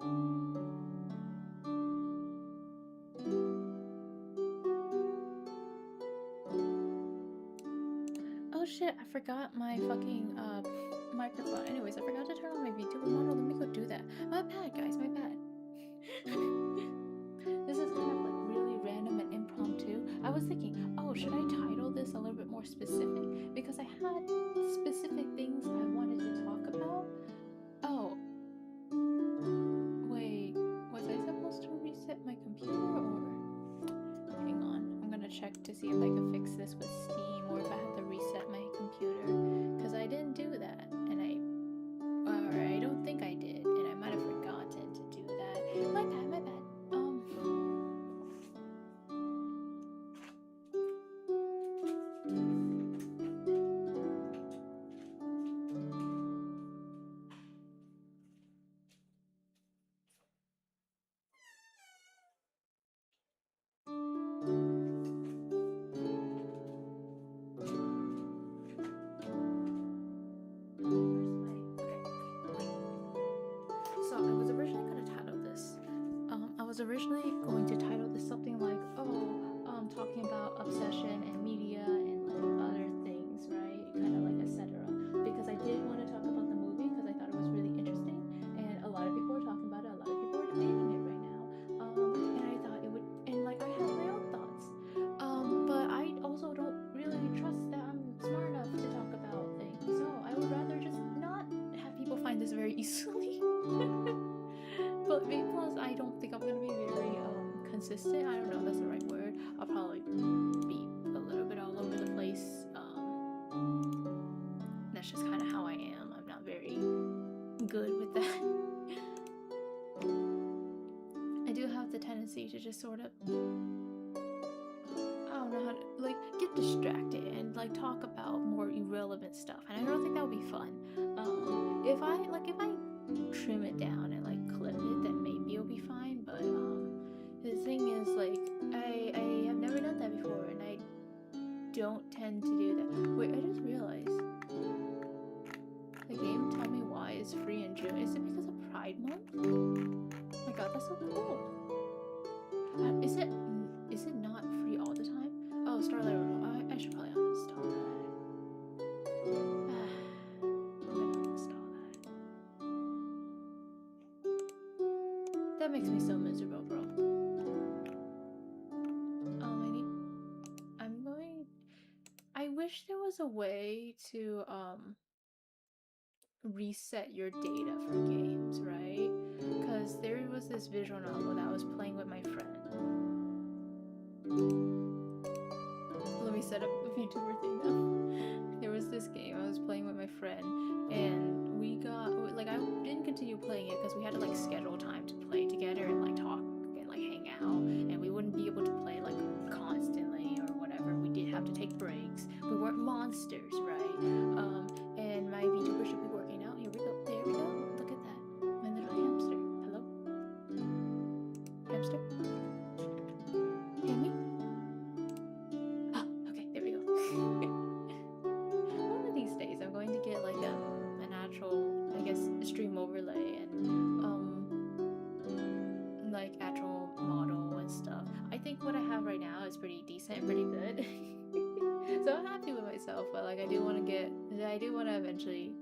Oh shit, I forgot my fucking microphone. Anyways, I forgot to turn on my VTuber model. Let me go do that. My bad, guys, my bad. This is kind of like really random and impromptu. I was thinking, oh, should I title this a little bit more specific? Because I had specific things I wanted to talk about. Oh, wait, was I supposed to reset my computer or? Hang on, I'm gonna check to see if I can fix this with Steam or if I have to reset my computer. Because I didn't do that, and I don't think I did, and I might have forgotten to do that. My bad, my bad. I was originally going to title this something like, talking about obsession and media and like other things, right? Kind of like etc. Because I did want to talk about the movie because I thought it was really interesting and a lot of people are talking about it, a lot of people are debating it right now. And I thought it would, and like I have my own thoughts. But I also don't really trust that I'm smart enough to talk about things. So I would rather just not have people find this very easily. But plus, I don't think I'm gonna be very consistent. I don't know if that's the right word. I'll probably be a little bit all over the place. That's just kind of how I am. I'm not very good with that. I do have the tendency to just sort of, I don't know how to, like, get distracted and like talk about more irrelevant stuff, and I don't think that would be fun. If I trim it down and like clip it, then maybe it'll be fine. But the thing is, like, I have never done that before, and I don't tend to do that. Wait, I just realized the game Tell Me Why is free in June. Is it because of Pride Month? Oh my god, that's so cool. Is it not free all the time? Oh, Starlight Road. I should probably uninstall that. That makes me so miserable, bro. I wish there was a way to reset your data for games, right? Because there was this visual novel that I was playing with my friend. Let me set up a VTuber thing now. There was this game I was playing with my friend, and we got, like, I didn't continue playing it because we had to like schedule time to play together and like talk and like hang out, and we wouldn't be able to play like constantly or whatever. We did have to take breaks. We weren't monsters, right? And my VTuber should be working out. Here we go. There we go. Look at that. My little hamster. Hello? Hamster? Hear me? Ah, okay, there we go. One of these days I'm going to get like a natural, I guess, stream overlay and like actual model and stuff. I think what I have right now is pretty decent and pretty good. So I'm happy with myself, but like I do want to eventually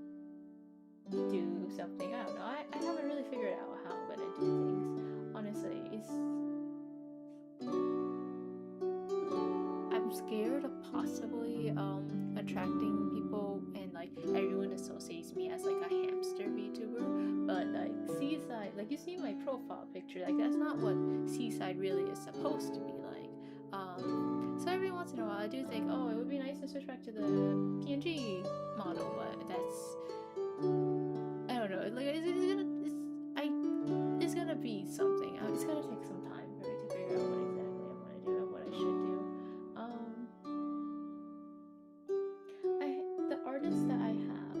do something. I don't know. I haven't really figured out how I'm gonna do things. Honestly, I'm scared of possibly attracting people and like everyone associates me as like a hamster VTuber, but like Seaside, like you see my profile picture, like that's not what Seaside really is supposed to be like. So every once in a while I do think, oh, it would be nice to switch back to the PNG model, but that's, I don't know, like it's gonna be something. It's gonna take some time for me to figure out what exactly I want to do and what I should do. The artists that I have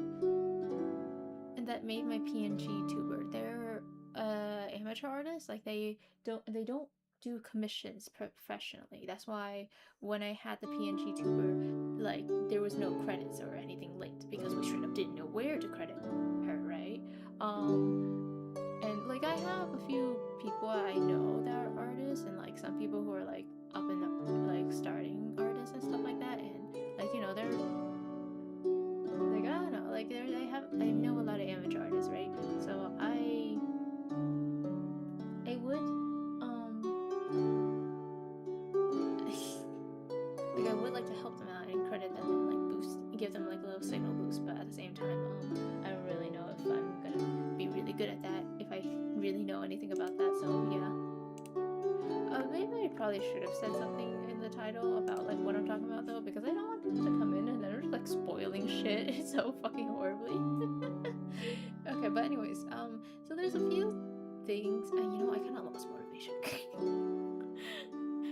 and that made my PNG tuber, they're amateur artists. Like they don't do commissions professionally. That's why when I had the PNG tuber, like there was no credits or anything linked because we straight up didn't know where to credit her, right? And like I have a good at that if I really know anything about that. So yeah. Maybe I probably should have said something in the title about like what I'm talking about though, because I don't want people to come in and they're just like spoiling shit so fucking horribly. Okay, but anyways, so there's a few things, and you know, I kind of lost motivation.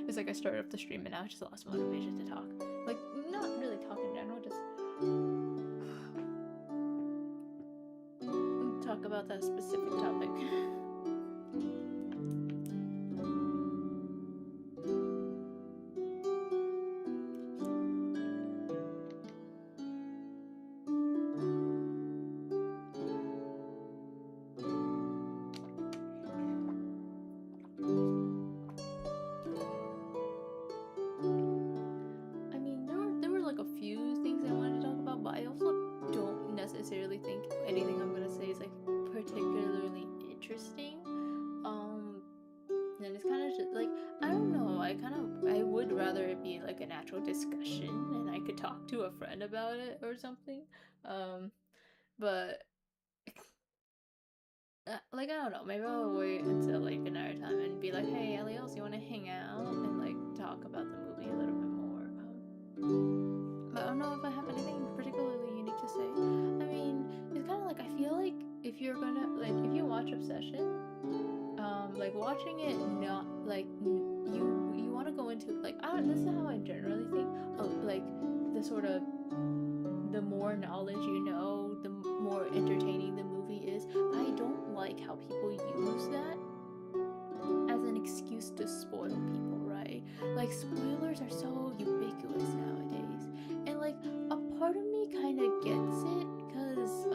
It's like I started up the stream and now I just lost motivation to talk. Like, not really talk in general, just talk about that specific topic. I mean, there were like a few things I wanted to talk about, but I also don't necessarily think anything I'm gonna say is like particularly interesting. And it's kind of just like, I don't know, I would rather it be like an actual discussion and I could talk to a friend about it or something. But like, I don't know, maybe I'll wait until like another time and be like, hey Elios, you want to hang out and like talk about the movie a little bit more. But I don't know if I have anything particularly unique to say. I mean, it's kind of like, I feel like if you're gonna, like, if you watch Obsession, like watching it, not like you want to go into like, this is how I generally think of like the sort of, the more knowledge you know, the more entertaining the movie is. I don't like how people use that as an excuse to spoil people, right? Like, spoilers are so ubiquitous nowadays, and like a part of me kind of gets it, because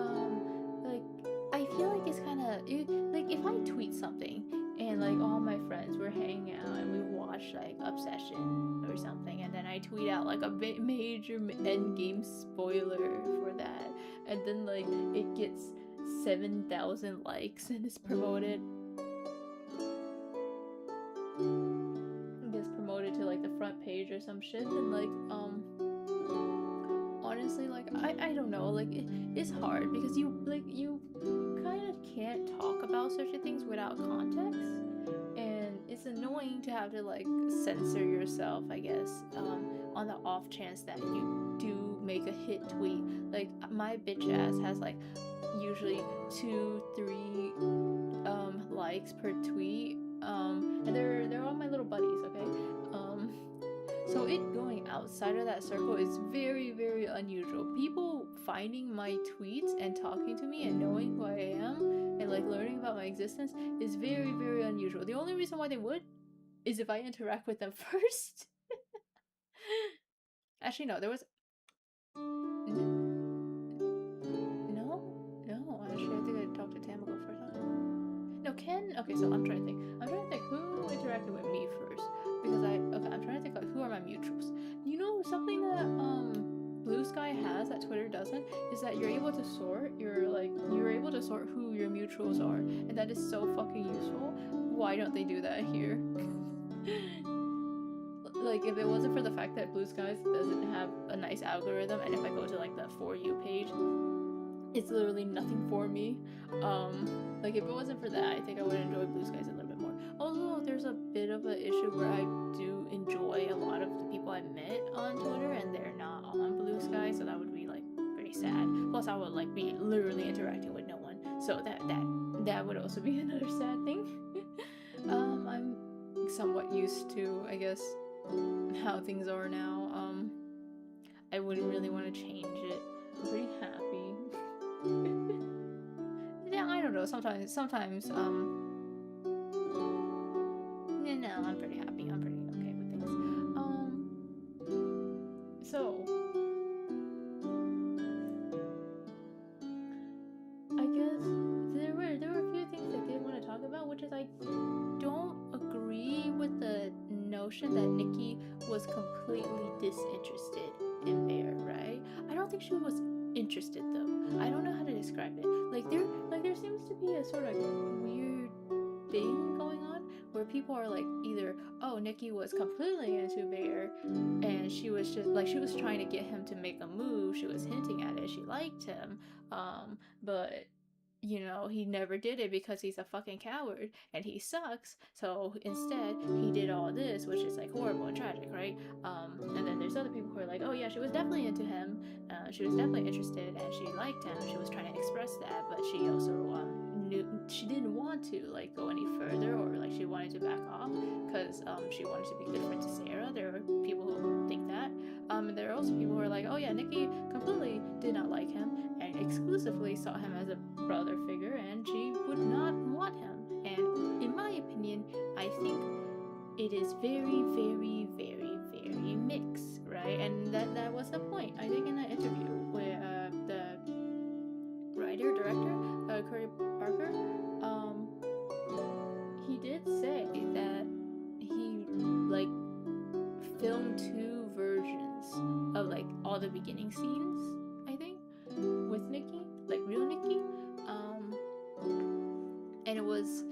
like, I feel like it's kind of like, if I tweet something and like all my friends were hanging out and we watched like Obsession or something, and then I tweet out like a major endgame spoiler for that, and then like it gets 7,000 likes and is promoted, gets promoted to like the front page or some shit, and like honestly, like, I don't know, like it's hard because you kind of can't talk about certain things without context, and it's annoying to have to like censor yourself, I guess, on the off chance that you do make a hit tweet. Like, my bitch ass has like usually 2-3 likes per tweet, and they're all my little buddies, okay? So it going outside of that circle is very, very unusual. People finding my tweets and talking to me and knowing who I am and like learning about my existence is very, very unusual. The only reason why they would is if I interact with them first. Actually, no, there was... No, actually, I think I talked to Tamako first. No, Ken... Okay, so I'm trying to think who interacted with me first. Because I'm trying to think like, who are my mutuals? You know, something that Blue Sky has that Twitter doesn't is that you're able to sort who your mutuals are, and that is so fucking useful. Why don't they do that here? Like, if it wasn't for the fact that Blue Skies doesn't have a nice algorithm, and if I go to like the For You page, it's literally nothing for me. Like, if it wasn't for that, I think I would enjoy Blue Skies a little bit more. Although there's a bit of an issue where I do enjoy a lot of the people I met on Twitter and they're not on Blue Sky, so that would be like pretty sad. Plus, I would like be literally interacting with no one, so that would also be another sad thing. I'm somewhat used to, I guess, how things are now. I wouldn't really want to change it. I'm pretty happy. Yeah, I don't know. Sometimes, no, I'm pretty happy. I'm pretty okay with things. So I guess there were a few things I did want to talk about, which is I don't agree with the notion that Nikki was completely disinterested in Bear, right? I don't think she was interested though. I don't know how to describe it. Like there seems to be a sort of weird thing going on where people are like, either, oh, Nikki was completely into Bear and she was just like, she was trying to get him to make a move, she was hinting at it, she liked him, but you know, he never did it because he's a fucking coward and he sucks. So instead, he did all this, which is like horrible and tragic, right? And then there's other people who are like, oh yeah, she was definitely into him. She was definitely interested and she liked him. She was trying to express that, but she also knew she didn't want to like go any further, or like she wanted to back off because she wanted to be a good friend to Sarah. There are people who think that. And there are also people who are like, oh yeah, Nikki completely did not like him and exclusively saw him as a brother figure, and she would not want him. And in my opinion, I think it is very, very, very, very mixed, right? And that was the point. I think in that interview where the writer director Corey Parker, he did say that he like filmed 2 versions of like all the beginning scenes, I think, with Nikki, like real Nikki. And it was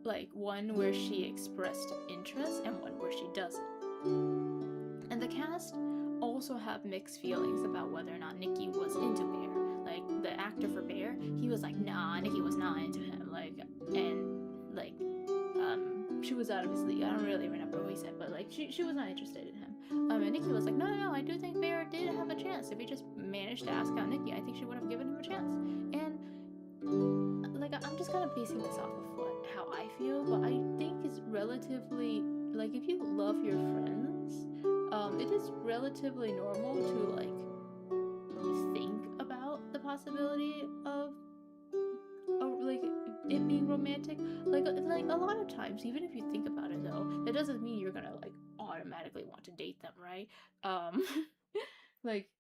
like one where she expressed interest and one where she doesn't. And the cast also have mixed feelings about whether or not Nikki was into Bear. Like the actor for Bear, he was like, nah, Nikki was not into him. Like, and like she was out of his league. I don't really remember what he said, but like she was not interested in him. And Nikki was like, no, I do think Bear did have a chance. If he just managed to ask out Nikki, I think she would have given him a chance. And like I'm just kind of basing this off of how I feel, but I think it's relatively like if you love your friends, it is relatively normal to like think about the possibility of like it being romantic. Like a lot of times, even if you think about it though, that doesn't mean you're gonna like automatically want to date them, right? Like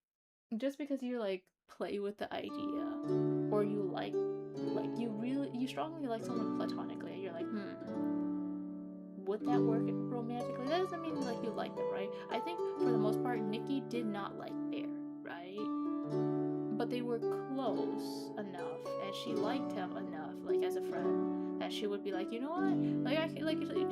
just because you like play with the idea, or you like you strongly like someone platonically and you're like, would that work romantically? That doesn't mean like you like them, right? I think for the most part Nikki did not like Bear, right? But they were close enough and she liked him enough, like as a friend, that she would be like, you know what, like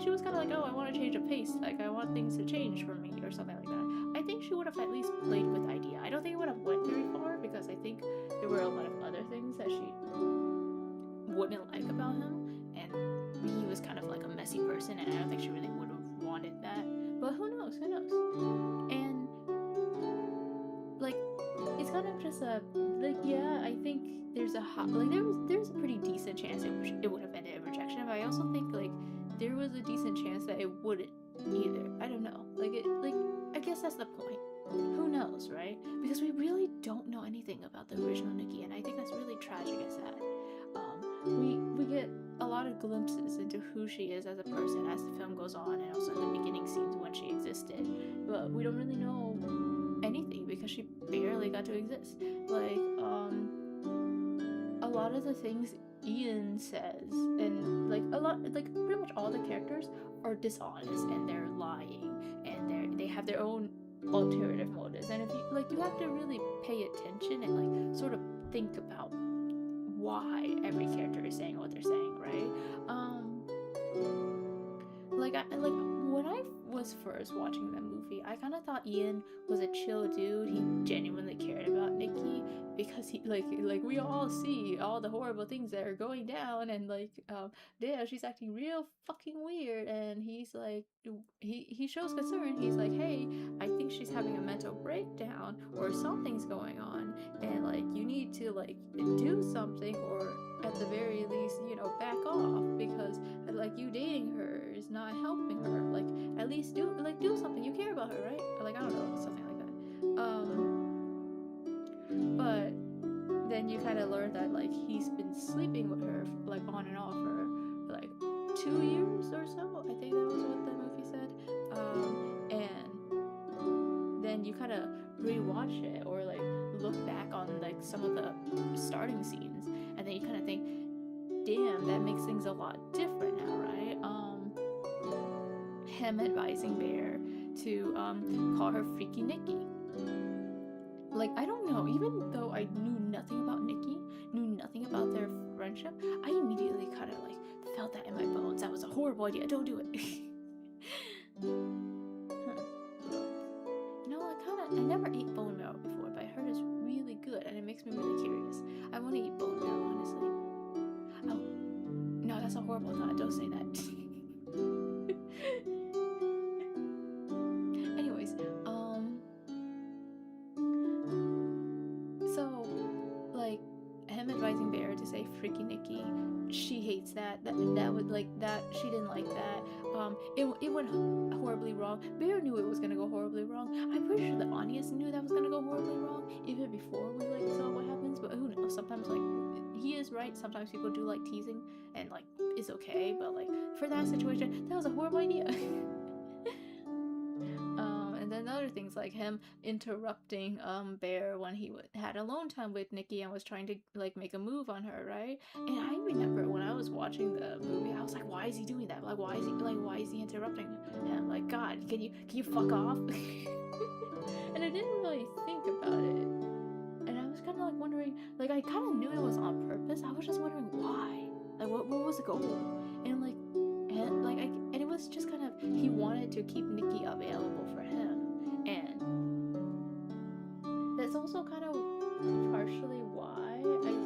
she was kind of like, oh, I want to change a pace, like I want things to change for me or something like that. I think she would have at least played with the idea. I don't think it would have went very far because I think there were a lot of other things that she wouldn't like about him, and he was kind of like a messy person, and I don't think she really would have wanted that. But who knows? And like it's kind of just a like, yeah, I think there's a there's a pretty decent chance it would have ended in rejection, but I also think like there was a decent chance that it wouldn't either. I don't know. Like I guess that's the point. Who knows, right? Because we really don't know anything about the original Nikki, and I think that's really tragic and sad. We get a lot of glimpses into who she is as a person as the film goes on, and also in the beginning scenes when she existed, but we don't really know anything because she barely got to exist. Like a lot of the things Ian says, and like pretty much all the characters are dishonest and they're lying and they have their own alternative motives, and if you have to really pay attention and like sort of think about why every character is saying what they're saying, right? Like when I was first watching that movie, I kind of thought Ian was a chill dude. He genuinely cared about Nikki because he like we all see all the horrible things that are going down, and like damn, she's acting real fucking weird, and he's like he shows concern. He's like, hey, I think she's having a mental breakdown or something's going on, and like you need to like do something, or at the very least, you know, back off, because like you dating her is not helping her. Like at least do something. You care about her, right? Like I don't know, something like that. But then you kind of learn that like he's been sleeping with her like on and off for like 2 years or so. I think that was what the movie said. And then you kind of rewatch it or like look back on like some of the starting scenes, and then you kind of think, damn, that makes things a lot different now, right? Him advising Bear to call her Freaky Nikki. Like, I don't know, even though I knew nothing about Nikki, knew nothing about their friendship, I immediately kind of like felt that in my bones. That was a horrible idea. Don't do it. You know, I never ate bone marrow before, but I heard it's really good and it makes me really curious. I want to eat bone marrow, honestly. that's a horrible thought. Don't say that. Anyways, so like him advising Bear to say freaky Nikki, she hates that. That would like that. She didn't like that. It went horribly wrong. Bear knew it was gonna go horribly wrong. I'm pretty sure the audience knew that was gonna go horribly wrong even before we like saw what happens. But who knows? Sometimes like he is right. Sometimes people do like teasing and like it's okay. But like for that situation, that was a horrible idea. And then other things like him interrupting Bear when he had alone time with Nikki and was trying to like make a move on her, right? And I remember when I was watching the movie, I was like, why is he doing that? Like, why is he interrupting him? Like, God, can you fuck off? And I didn't really think about it, and I was kind of like wondering, like I kind of knew it was on purpose. I was just wondering why, like what was the goal? And like and it was just kind of he wanted to keep Nikki available for him, and that's also kind of partially why I think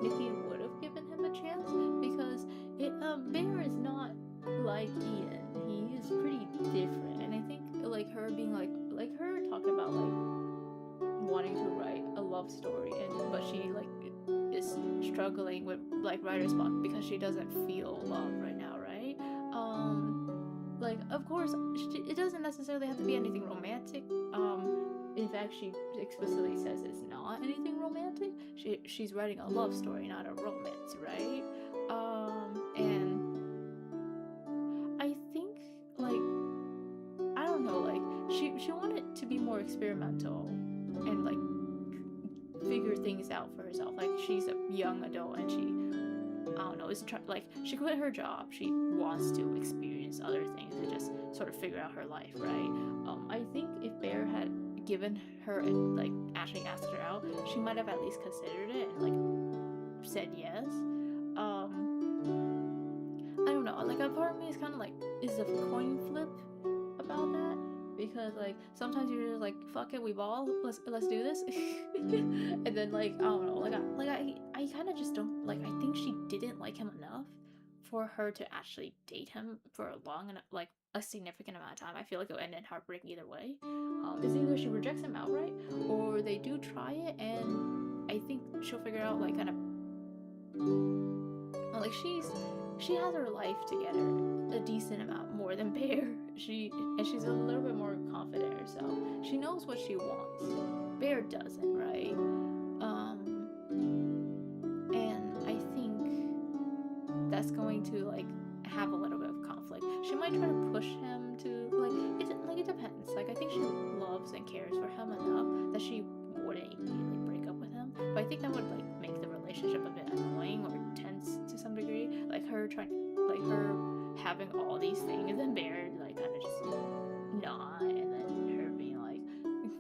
Nikki would have given him a chance, because Bear is not like Ian. He is pretty different, and I think like her being like her talking about like wanting to write a love story, and but she like is struggling with like writer's block because she doesn't feel love right now, right? Like of course it doesn't necessarily have to be anything romantic. In fact, she explicitly says it's not anything romantic. She's writing a love story, not a romance, right? And I think like I don't know, like she wanted to be more experimental and like figure things out for herself. Like she's a young adult and she I don't know, like she quit her job. She wants to experience other things and just sort of figure out her life, right? I think if Bear had given her like actually asked her out, she might have at least considered it and like said yes. I don't know, like a part of me is kind of like, is a coin flip about that, because like sometimes you're just like, fuck it, we ball, let's do this. And then like I don't know, I kind of just don't like, I think she didn't like him enough for her to actually date him for a long enough, like a significant amount of time. I feel like it would end in heartbreak either way. It's either she rejects him outright or they do try it, and I think she'll figure out like kind of like she has her life together a decent amount more than Bear. She's a little bit more confident in herself. She knows what she wants. Bear doesn't, right? And I think that's going to like have a little bit of conflict. She might try to push him to it depends. Like I think she loves and cares for him enough that she wouldn't immediately break up with him. But I think that would like make the relationship a bit annoying or tense to some degree. Like her having all these things and then Bear like kind of just not, and then her being like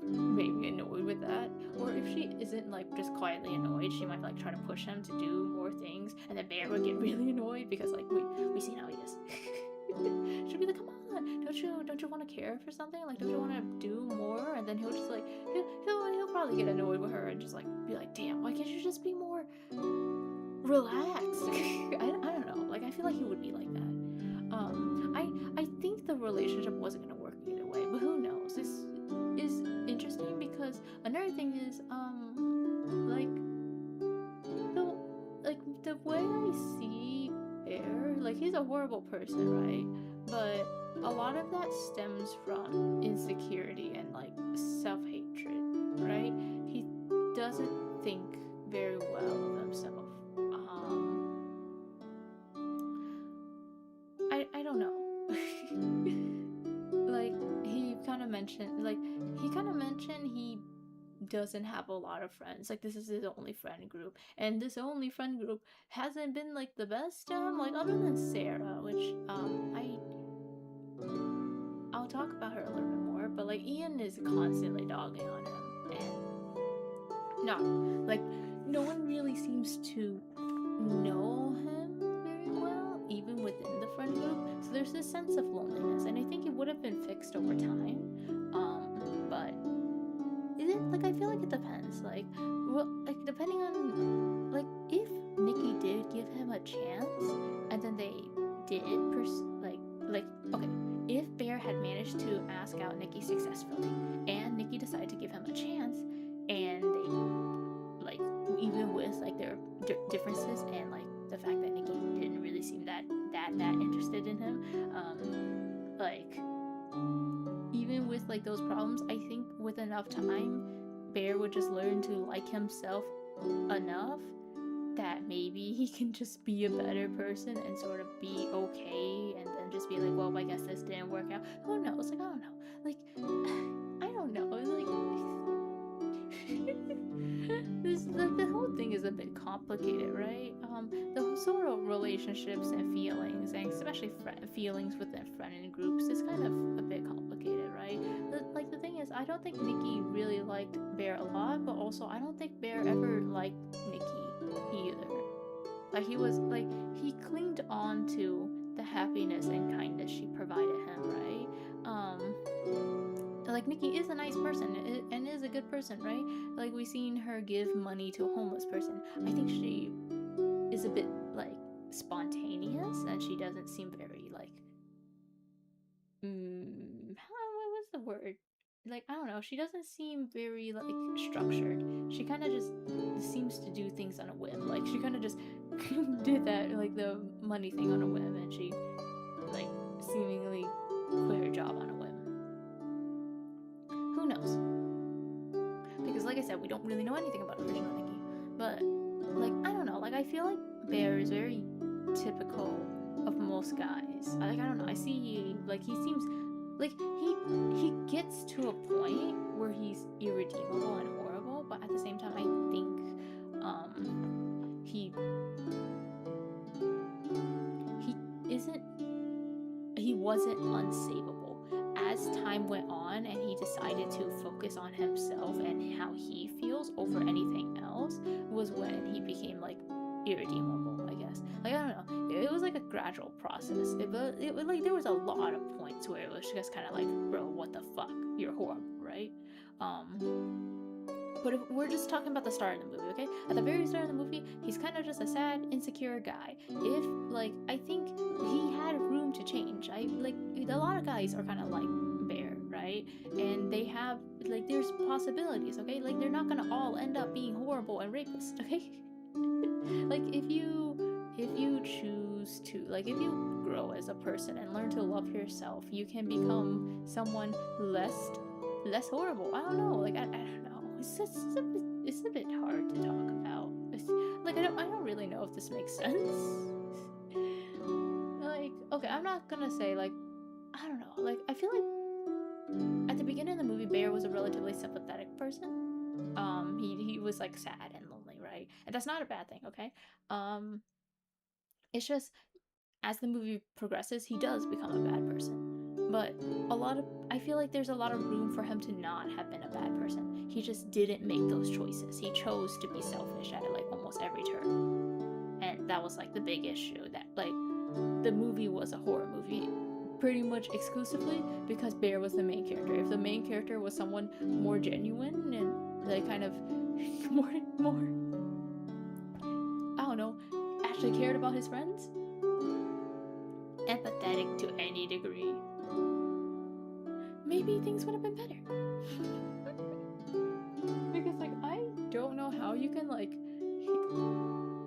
maybe annoyed with that. Or if she isn't like just quietly annoyed, she might like try to push him to do more things, and then Bear would get really annoyed because like we see how he is. She'll be like, come on, don't you want to care for something? Like don't you want to do more? And then he'll just like he'll probably get annoyed with her and just like be like, damn, why can't you just be more relaxed? I don't know, like I feel like he would be like that. I think the relationship wasn't gonna work either way, but who knows? This is interesting because another thing is the way I see Bear, like he's a horrible person, right? But a lot of that stems from insecurity and like self-hatred, right? He doesn't think very well of himself. I don't know. Like he kind of mentioned he doesn't have a lot of friends. Like this is his only friend group, and this only friend group hasn't been like the best to him, like other than Sarah, which I'll talk about her a little bit more. But like Ian is constantly dogging on him, and no one really seems to know him very well, even within the friend group. So there's this sense of loneliness, and I think it would have been fixed over time. But I feel like it depends. Like, well, like depending on, like, if Nikki did give him a chance, than they did. Okay, if Bear had managed to ask out Nikki successfully, and Nikki decided to give him a chance, and they like, even with like their differences and like the fact that Nikki didn't really seem that interested in him, like even with like those problems, I think with enough time, Bear would just learn to like himself enough that maybe he can just be a better person and sort of be okay, and then just be like, well, I guess this didn't work out. Who knows? Like, I don't know. Like, I don't know. Like, this like the whole thing is a bit complicated, right? The sort of relationships and feelings, and especially feelings within friend groups, is kind of a bit complicated, right? Like the thing is, I don't think Nikki really liked Bear a lot, but also I don't think Bear ever liked Nikki either. Like he clinged on to the happiness and kindness she provided him, right? Like Nikki is a nice person and is a good person, right? Like we seen her give money to a homeless person. I think she is a bit like spontaneous, and she doesn't seem very like what's the word? Like, I don't know, she doesn't seem very like structured. She kind of just seems to do things on a whim. Like she kind of just did that, like the money thing, on a whim, and she like seemingly quit her job on a whim. Who knows? Because like I said, we don't really know anything about original Nikki. But like, I don't know, like I feel like Bear is very typical of most guys. Like, I don't know, I see like he seems like he gets to a point where he's irredeemable and horrible, but at the same time I think he wasn't unsavable. As time went on and he decided to focus on himself and how he feels over anything else, was when he became like irredeemable, I guess. Like, I don't know, it was like a gradual process. It like there was a lot of points where it was just kind of like, bro, what the fuck, you're horrible, right? But if we're just talking about the start of the movie, okay? At the very start of the movie, he's kind of just a sad, insecure guy. If like, I think he had room to change. A lot of guys are kind of like Bear, right? And they have like, there's possibilities, okay? Like they're not gonna all end up being horrible and rapists, okay? Like if you choose to, like if you grow as a person and learn to love yourself, you can become someone less horrible. I don't know, like I don't know. It's a bit hard to talk about. Like I don't really know if this makes sense. Like, okay, I'm not gonna say like, I don't know, like I feel like at the beginning of the movie, Bear was a relatively sympathetic person. He was like sad and lonely, right? And that's not a bad thing, okay? It's just as the movie progresses, he does become a bad person. But I feel like there's a lot of room for him to not have been a bad person. He just didn't make those choices. He chose to be selfish at like almost every turn. And that was like the big issue, that like the movie was a horror movie pretty much exclusively because Bear was the main character. If the main character was someone more genuine and like kind of more I don't know, actually cared about his friends, empathetic to any degree, maybe things would have been better. Because like, I don't know how you can like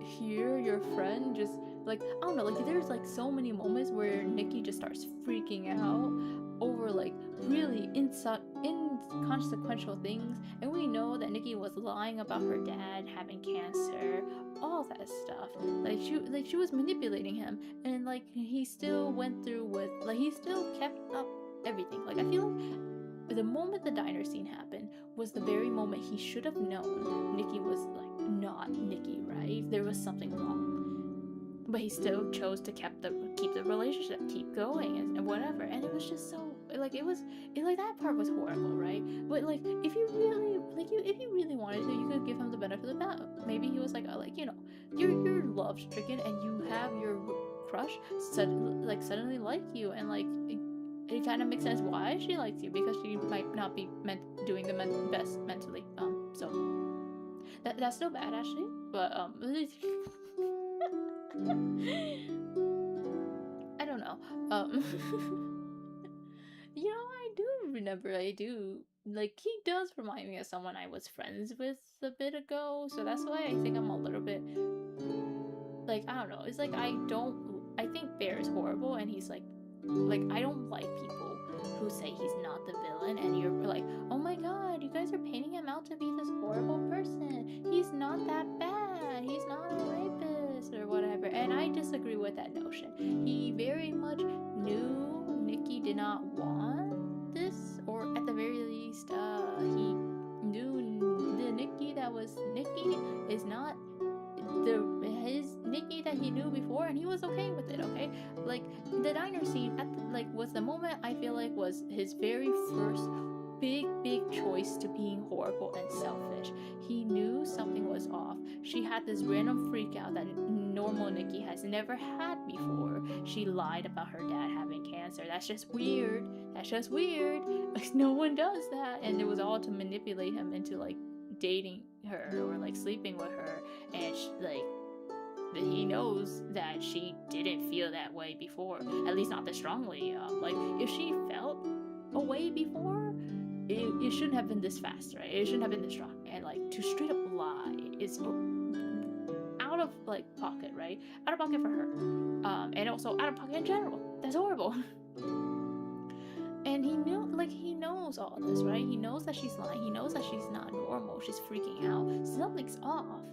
hear your friend just like, I don't know, like there's like so many moments where Nikki just starts freaking out over like really inconsequential things, and we know that Nikki was lying about her dad having cancer, all that stuff. Like she was manipulating him, and like he still went through with, like he still kept up everything. Like I feel like the moment the diner scene happened was the very moment he should have known Nikki was like not Nikki, right? There was something wrong. But he still chose to keep the relationship, keep going, and whatever. And it was just so like, like that part was horrible, right? But like if you really wanted to, you could give him the benefit of the doubt. Maybe he was like, oh, like, you know, you're love stricken and you have your crush suddenly like you, and like it kind of makes sense why she likes you, because she might not be doing the best mentally. So that's still bad actually, but Um, I do remember. I do. Like, he does remind me of someone I was friends with a bit ago, so that's why I think I'm a little bit, like, I don't know. It's like, I think Bear is horrible, and he's like, I don't like people who say he's not the villain, and you're like, oh my god, you guys are painting him out to be this horrible person. He's not that bad. He's not a rapist or whatever. And I disagree with that notion. He very much knew Nikki did not want this, or at the very least, he knew the Nikki that was Nikki is not his Nikki that he knew before, and he was okay with it. Okay, like the diner scene was the moment I feel like was his very first big choice to being horrible and selfish. He knew something was off. She had this random freak out that normal Nikki has never had before. She lied about her dad having cancer. That's just weird. That's just weird. No one does that, and it was all to manipulate him into like dating her or like sleeping with her, and he knows that she didn't feel that way before, at least not this strongly. Like, if she felt a way before, it shouldn't have been this fast, right? It shouldn't have been this strong. And like, to straight up lie is out of like pocket, right? Out of pocket for her, and also out of pocket in general. That's horrible. And he knows all this, right? He knows that she's lying. He knows that she's not normal. She's freaking out. Something's off.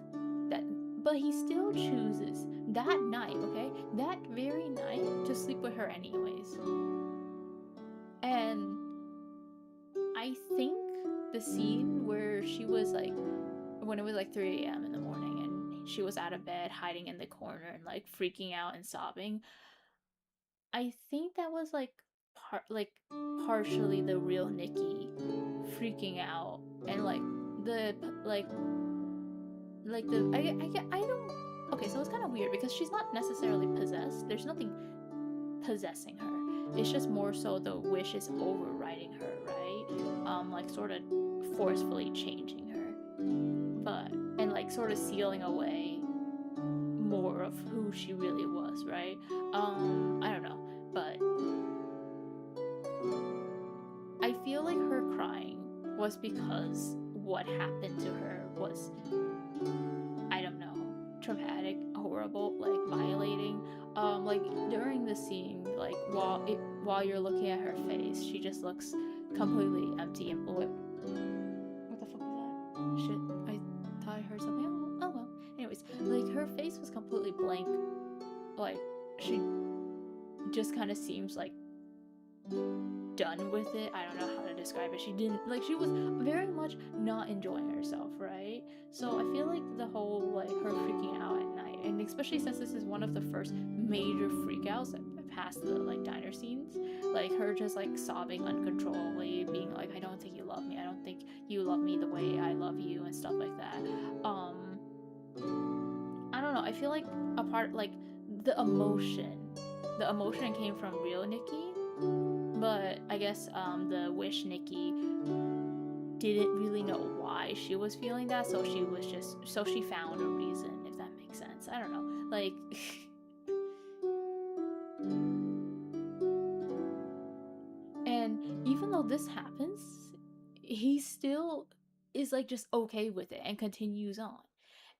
But he still chooses that night, okay? That very night to sleep with her anyways. And I think the scene where she was like, when it was like 3 a.m. in the morning and she was out of bed hiding in the corner and like freaking out and sobbing, I think that was like partially the real Nikki freaking out, and like the I don't. Okay, so it's kind of weird because she's not necessarily possessed. There's nothing possessing her. It's just more so the wish is overriding her, right? Like sort of forcefully changing her, and like sort of sealing away more of who she really was, right? I don't know, but I feel like her crying was because what happened to her was, I don't know, traumatic, horrible, like violating. Like during the scene, like while you're looking at her face, she just looks completely empty and what the fuck is that? Shit, I thought I heard something. Oh well. Anyways, like her face was completely blank. Like she just kind of seems like done with it. I don't know how to describe it. She was very much not enjoying herself, right? So I feel like the whole like her freaking out at night, and especially since this is one of the first major freakouts past the like diner scenes, like her just like sobbing uncontrollably, being like, I don't think you love me, I don't think you love me the way I love you, and stuff like that. I don't know, I feel like a part, like the emotion came from real Nikki, but I guess the wish Nikki didn't really know why she was feeling that, so she found a reason, if that makes sense. I don't know, like and even though this happens, he still is like just okay with it and continues on.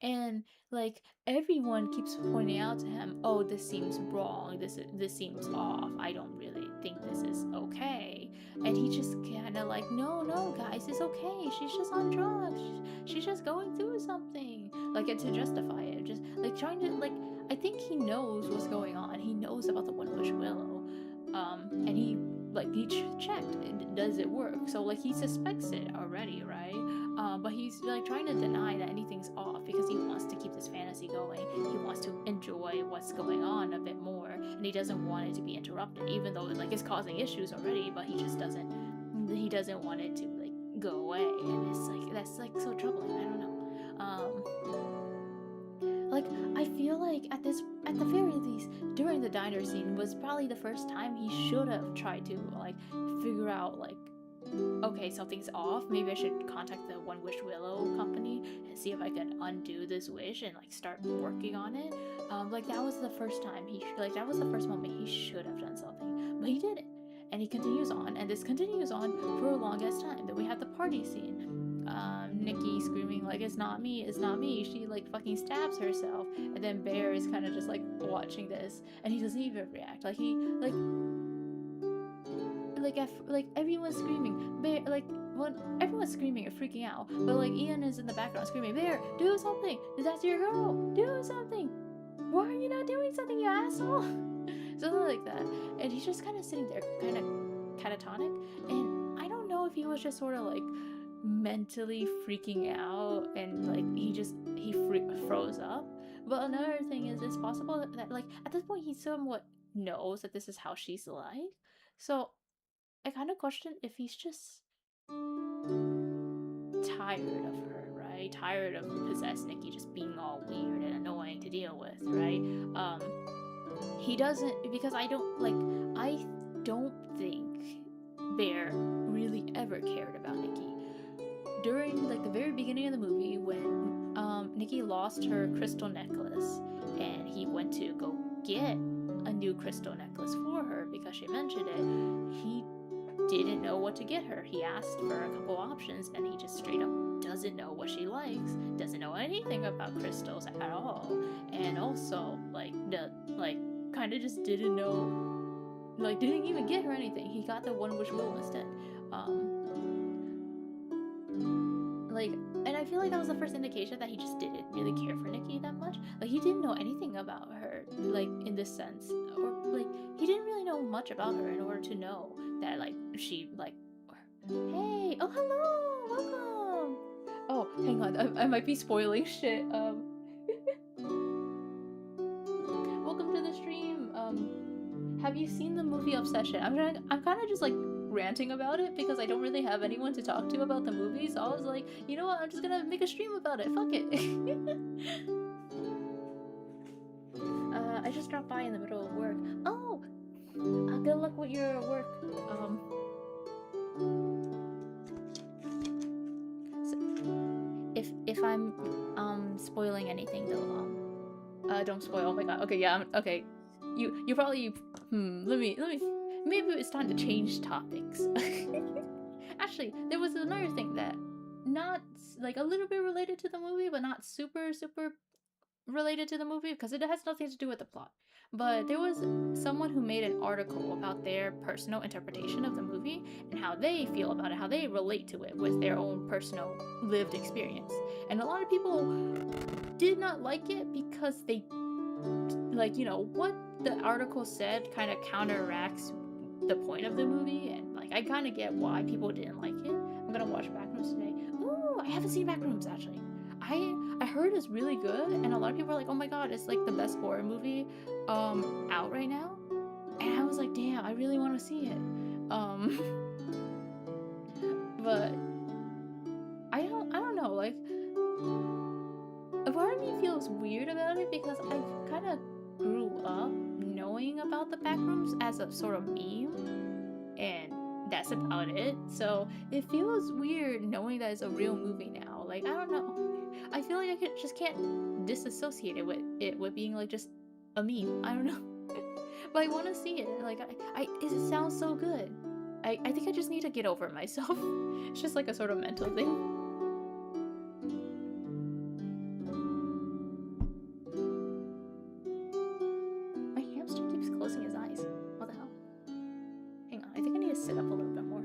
And like everyone keeps pointing out to him, oh, this seems wrong, this seems off, I don't really think this is okay. And he just kind of like, no guys, it's okay, she's just on drugs, she's just going through something, like, and to justify it, just like trying to, like, I think he knows what's going on, he knows about the One Wish Willow, and he checked, does it work? So like he suspects it already, right? But he's like trying to deny that anything's off because he wants to keep this fantasy going. He wants to enjoy what's going on a bit more, and he doesn't want it to be interrupted, even though it like is causing issues already. But he doesn't want it to like go away, and it's like that's like so troubling. I don't know. Like I feel like at the very least during the diner scene was probably the first time he should have tried to like figure out like okay, something's off. Maybe I should contact the One Wish Willow company and see if I can undo this wish and like start working on it. Like that was the first time that was the first moment he should have done something, but he didn't. And he continues on, and this continues on for a long ass time. Then we have the party scene. Nikki screaming like it's not me, it's not me. She like fucking stabs herself, and then Bear is kind of just like watching this, and he doesn't even react. Like he like everyone's screaming, Bear, like when everyone's screaming and freaking out, but like Ian is in the background screaming, Bear, do something. That's your girl. Do something. Why are you not doing something, you asshole? Something like that. And he's just kind of sitting there, kind of catatonic. And I don't know if he was just sort of like mentally freaking out and like he froze up. But another thing is, it's possible that like at this point he somewhat knows that this is how she's like. So I kind of question if he's just tired of her, right? Tired of possessed Nikki just being all weird and annoying to deal with, right? He doesn't, because I don't think Bear really ever cared about Nikki. During like the very beginning of the movie, when Nikki lost her crystal necklace and he went to go get a new crystal necklace for her because she mentioned it, he didn't know what to get her. He asked for a couple options and he just straight up doesn't know what she likes, doesn't know anything about crystals at all, and also kind of just didn't know, like didn't even get her anything. He got the One Wish Will instead. Like, and I feel like that was the first indication that he just didn't really care for Nikki that much. Like he didn't know anything about her, like in this sense, or like he didn't really know much about her in order to know that like she like, hey, oh hello, welcome. Oh, hang on, I might be spoiling shit. Welcome to the stream. Have you seen the movie Obsession? I'm kind of just like ranting about it because I don't really have anyone to talk to about the movie, so I was like, you know what, I'm just gonna make a stream about it. Fuck it. I just dropped by in the middle of work. Oh, good luck with your work. So if I'm spoiling anything, though, don't spoil. Oh my god. Okay, yeah. Okay. You probably let me maybe it's time to change topics. Actually, there was another thing that not like a little bit related to the movie, but not super related to the movie because it has nothing to do with the plot. But there was someone who made an article about their personal interpretation of the movie and how they feel about it, how they relate to it with their own personal lived experience. And a lot of people did not like it because they, like, you know, what the article said kind of counteracts the point of the movie, and like I kind of get why people didn't like it. I'm gonna watch Backrooms today. Ooh, I haven't seen Backrooms actually. I heard it's really good, and a lot of people are like, oh my god, it's like the best horror movie out right now. And I was like, damn, I really want to see it. But I don't know, like a part of me feels weird about it because I kind of grew up knowing about the Backrooms as a sort of meme, and that's about it. So it feels weird knowing that it's a real movie now. Like, I don't know. I feel like I just can't disassociate it with being like just a meme. I don't know. But I want to see it. Like, it sounds so good. I think I just need to get over myself. It's just like a sort of mental thing. My hamster keeps closing his eyes. What the hell? Hang on, I think I need to sit up a little bit more.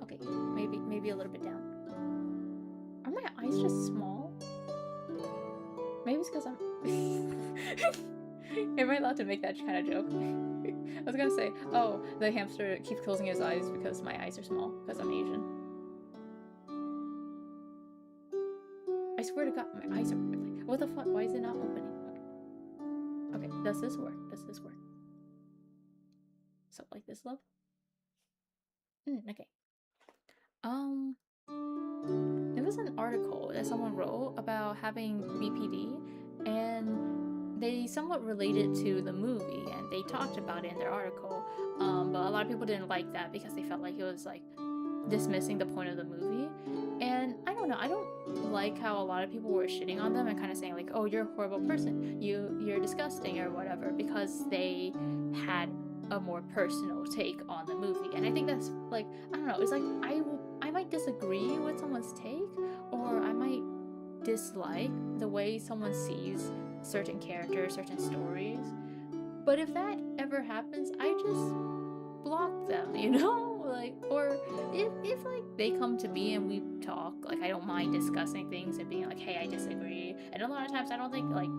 Okay, maybe a little bit down. Are my eyes just small? Maybe it's because I'm... Am I allowed to make that kind of joke? I was gonna say, oh, the hamster keeps closing his eyes because my eyes are small, because I'm Asian. I swear to god, my eyes are like, what the fuck? Why is it not opening? Okay, does this work? Does this work? So, like this, love? Okay. There was an article that someone wrote about having BPD, and they somewhat related to the movie, and they talked about it in their article. But a lot of people didn't like that because they felt like it was like dismissing the point of the movie. And I don't know, I don't like how a lot of people were shitting on them and kind of saying like, oh, you're a horrible person, you're disgusting or whatever, because they had a more personal take on the movie. And I think that's like, I don't know, it's like I might disagree with someone's take, or I might dislike the way someone sees certain characters, certain stories. But if that ever happens, I just block them, you know? Like, or if like they come to me and we talk, like I don't mind discussing things and being like, hey, I disagree. And a lot of times I don't think like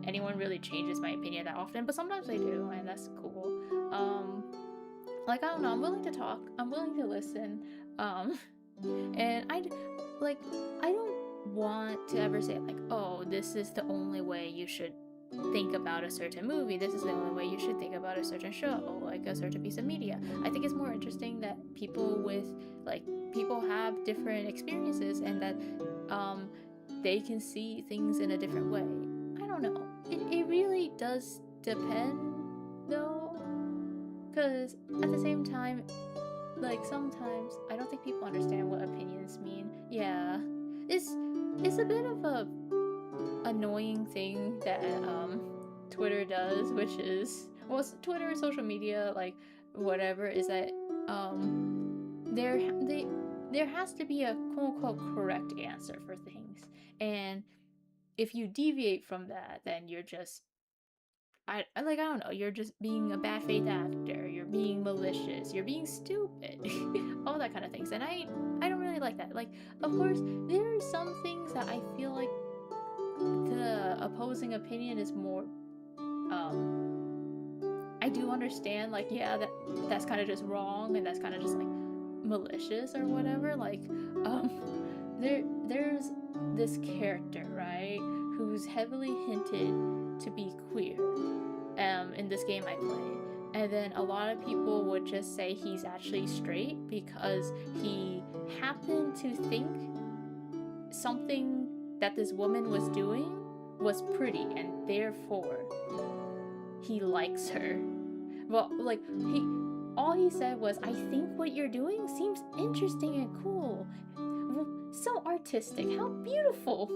anyone really changes my opinion that often, but sometimes they do, and that's cool. Like, I don't know, I'm willing to talk, I'm willing to listen, and I don't want to ever say like, oh, this is the only way you should think about a certain movie, this is the only way you should think about a certain show, like a certain piece of media. I think it's more interesting that people have different experiences, and that they can see things in a different way. I don't know, it really does depend though, because at the same time, like sometimes I don't think people understand what opinions mean. Yeah, it's a bit of a annoying thing that Twitter does, which is, well, Twitter and social media, like whatever, is that there has to be a quote unquote correct answer for things, and if you deviate from that, then you're just I don't know, you're just being a bad faith actor, you're being malicious, you're being stupid, all that kind of things. And I don't really like that. Like, of course, there are some things that I feel like the opposing opinion is more I do understand, like, yeah, that's kind of just wrong, and that's kind of just like malicious or whatever. Like, there's this character, right, who's heavily hinted to be queer in this game I play, and then a lot of people would just say he's actually straight because he happened to think something that this woman was doing was pretty, and therefore he likes her. Well, like, all he said was, I think what you're doing seems interesting and cool. So artistic, how beautiful.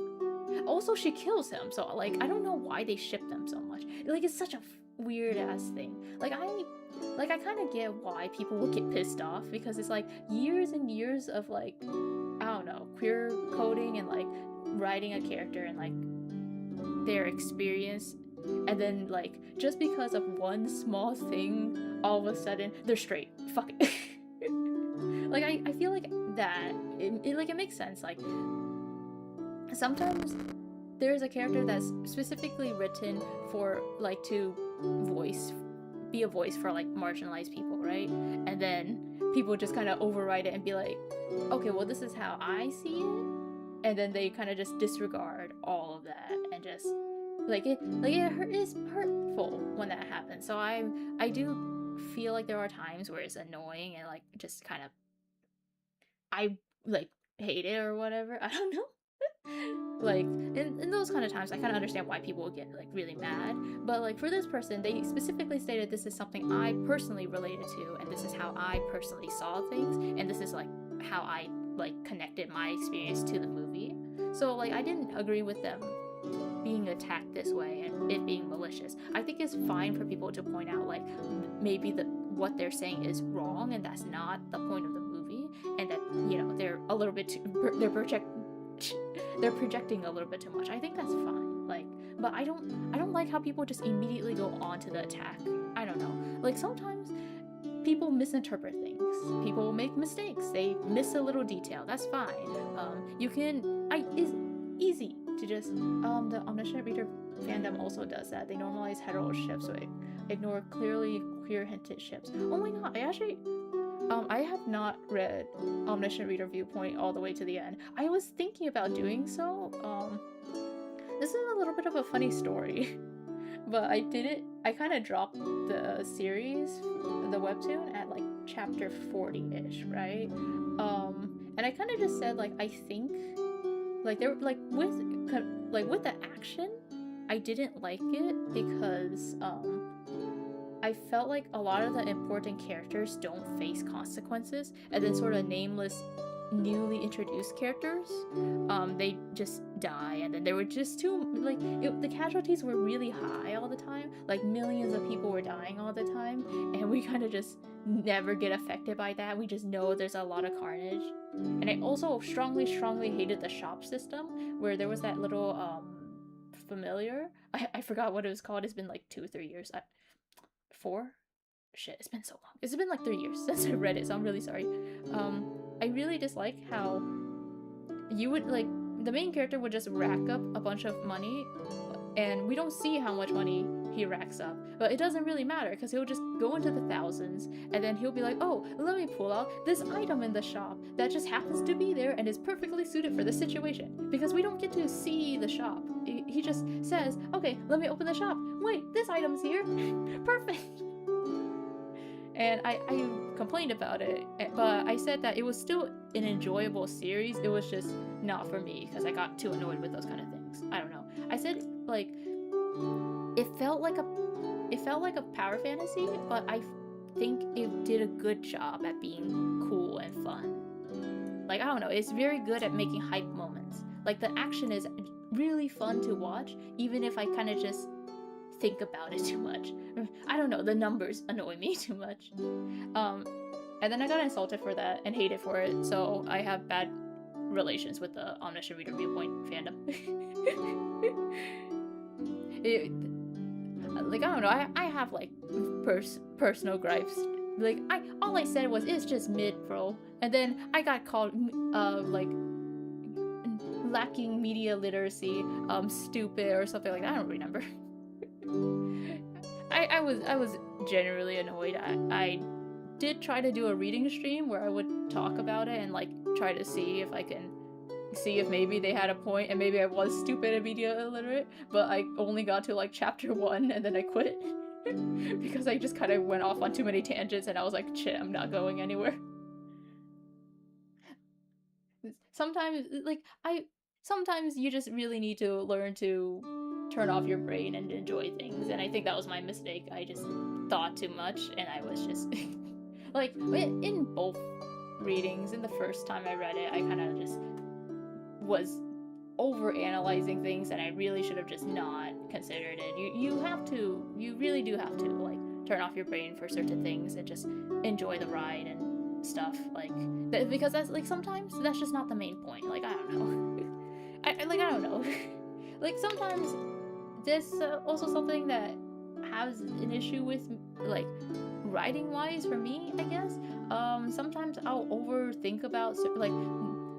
Also, she kills him, so like I don't know why they ship them so much. Like, it's such a weird ass thing. Like I kind of get why people would get pissed off, because it's like years and years of like, I don't know, queer coding and like writing a character and like their experience, and then like just because of one small thing, all of a sudden they're straight. Fuck it. Like I feel like that it makes sense. Like, sometimes there's a character that's specifically written for like to be a voice for like marginalized people, right? And then people just kind of override it and be like, okay, well, this is how I see it, and then they kind of just disregard all of that, and just it is hurtful when that happens. So I do feel like there are times where it's annoying and like just kind of I like hate it or whatever. I don't know. Like, in those kind of times, I kind of understand why people would get like really mad. But like for this person, they specifically stated this is something I personally related to, and this is how I personally saw things, and this is like how I like connected my experience to the movie. So like I didn't agree with them being attacked this way and it being malicious. I think it's fine for people to point out like maybe what they're saying is wrong, and that's not the point of the movie, and that, you know, they're a little bit they're projecting a little bit too much. I think that's fine. Like, but I don't like how people just immediately go on to the attack. I don't know. Like, sometimes people misinterpret things. People make mistakes. They miss a little detail. That's fine. It's easy to just the omniscient reader fandom also does that. They normalize hetero ships, so ignore clearly queer hinted ships. Oh my god, I have not read Omniscient Reader Viewpoint all the way to the end. I was thinking about doing so. This is a little bit of a funny story, but I kind of dropped the series, the webtoon, at like chapter 40-ish, right? And I kind of just said like, I think, like, there, like with the action, I didn't like it because I felt like a lot of the important characters don't face consequences, and then sort of nameless, newly introduced characters, they just die, and then there were just the casualties were really high all the time. Like millions of people were dying all the time, and we kind of just never get affected by that. We just know there's a lot of carnage. And I also strongly, strongly hated the shop system where there was that little familiar. I forgot what it was called. It's been like 2 or 3 years. 4? Shit, it's been so long. It's been like 3 years since I read it, so I'm really sorry. I really dislike how you would like the main character would just rack up a bunch of money, and we don't see how much money he racks up, but it doesn't really matter because he'll just go into the thousands, and then he'll be like, oh, let me pull out this item in the shop that just happens to be there and is perfectly suited for the situation, because we don't get to see the shop. He just says, okay, let me open the shop. Wait, this item's here. Perfect. And I complained about it, but I said that it was still an enjoyable series. It was just not for me because I got too annoyed with those kind of things. I don't know. I said like it felt like a power fantasy, but I think it did a good job at being cool and fun. Like, I don't know, it's very good at making hype moments. Like, the action is really fun to watch, even if I kind of just think about it too much. I don't know, the numbers annoy me too much. And then I got insulted for that and hated for it, so I have bad relations with the Omniscient Reader Viewpoint fandom. Like, I don't know, I have like personal gripes. Like, all I said was, it's just mid, bro. And then I got called like lacking media literacy, stupid or something like that. I don't remember. I was genuinely annoyed. I did try to do a reading stream where I would talk about it and like try to see if I can see if maybe they had a point and maybe I was stupid and media illiterate, but I only got to like chapter 1 and then I quit because I just kind of went off on too many tangents and I was like, shit, I'm not going anywhere. Sometimes you just really need to learn to turn off your brain and enjoy things, and I think that was my mistake. I just thought too much and I was just like, in both readings, in the first time I read it, I kind of just was over analyzing things and I really should have just not considered it. You really do have to like turn off your brain for certain things and just enjoy the ride and stuff, like that, because that's like sometimes that's just not the main point. Like, I don't know. I don't know. Like, sometimes there's also something that has an issue with, like, writing wise for me, I guess. Sometimes I'll overthink about like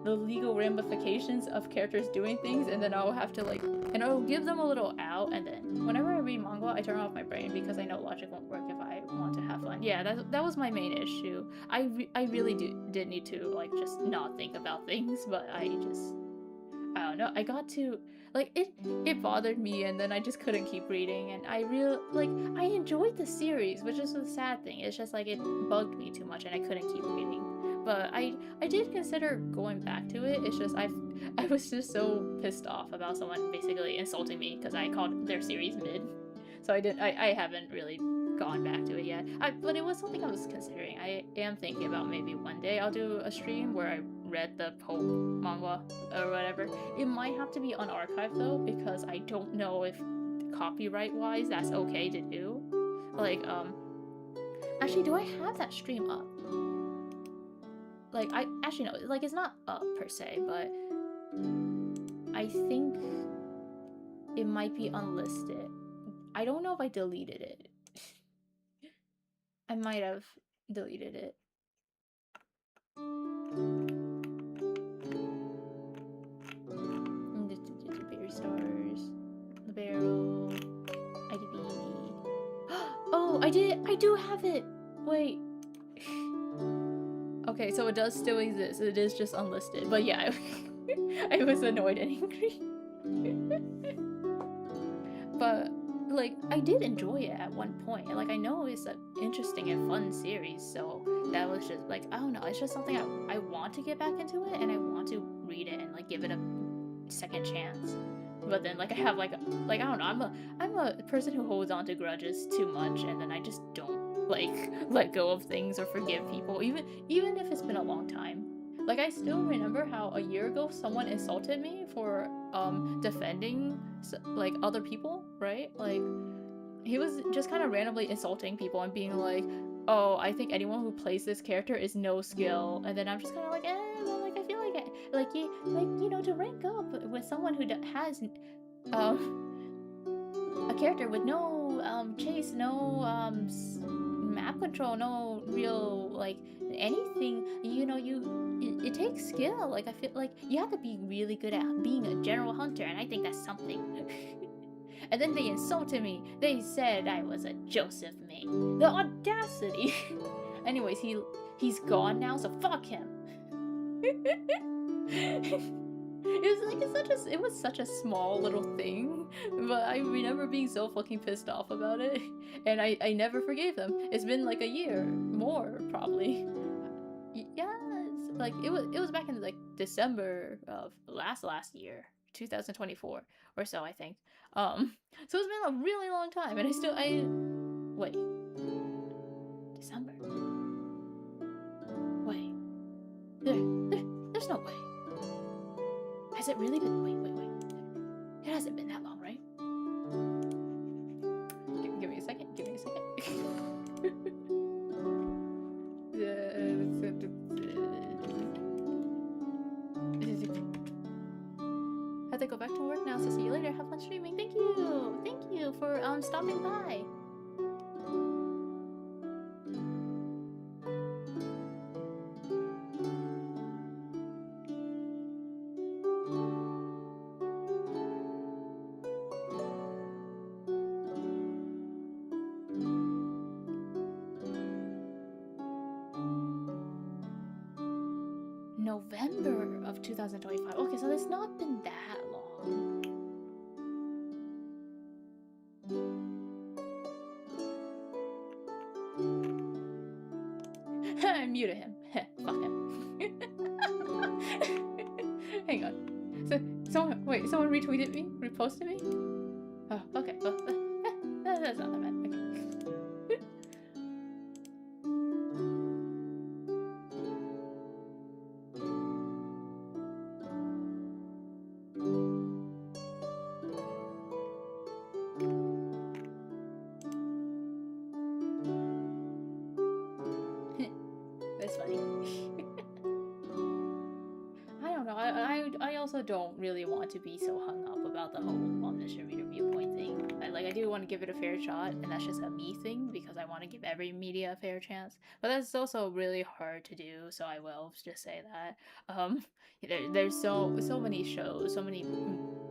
the legal ramifications of characters doing things, and then I'll have to like, and I'll give them a little out, and then whenever I read manga, I turn off my brain because I know logic won't work if I want to have fun. Yeah, that was my main issue. I really did need to like just not think about things, but I don't know. I got to like it bothered me, and then I just couldn't keep reading. And I enjoyed the series, which is the sad thing. It's just like it bugged me too much, and I couldn't keep reading. But I did consider going back to it. It's just I was just so pissed off about someone basically insulting me because I called their series mid. So I haven't really gone back to it yet. But it was something I was considering. I am thinking about maybe one day I'll do a stream where I read the whole manga or whatever. It might have to be unarchived though, because I don't know if copyright wise that's okay to do. Like, actually, do I have that stream up? Like, I actually no, like, it's not up per se, but I think it might be unlisted. I don't know if I deleted it. I might have deleted it. Berry Stars, the barrel, IDB. Oh, I do have it! Wait. Okay, so it does still exist. It is just unlisted. But yeah, I was annoyed and angry. But, like, I did enjoy it at one point. Like, I know it's an interesting and fun series, so that was just, like, I don't know. It's just something I want to get back into it, and I want to read it and, like, give it a second chance. but then like I have like I don't know, I'm a person who holds on to grudges too much, and then I just don't like let go of things or forgive people, even if it's been a long time. Like I still remember how a year ago someone insulted me for defending like other people, right? Like he was just kind of randomly insulting people and being like, "Oh, I think anyone who plays this character is no skill," and then I'm just kind of like, well, like I feel like you know, to rank up with someone who has a character with no chase, no map control, no real like anything, you know, it takes skill. Like I feel like you have to be really good at being a general hunter, and I think that's something. And then they insulted me. They said I was a Joseph mate. The audacity. Anyways, he's gone now, so fuck him. It was such a small little thing, but I remember being so fucking pissed off about it, and I never forgave them. It's been like a year, more probably. Yeah, like it was back in like December of last year, 2024 or so, I think. So it's been a really long time, and I wait, December. Wait, there's no way. Has it really been? Wait. It hasn't been that long, right? Give me a second. Have to go back to work now, so see you later. Have fun streaming. Thank you for stopping by. November of 2025. Okay, so it's not been that long. I muted him. Fuck him. Hang on. Someone retweeted me? Reposted me? Oh, okay. Well, that's not that bad. Okay. That's funny. I don't know. I also don't really want to be so hung up about the whole omniscient reader viewpoint thing. I do want to give it a fair shot, and that's just a me thing because I want to give every media a fair chance. But that's also really hard to do, so I will just say that. There's so many shows, so many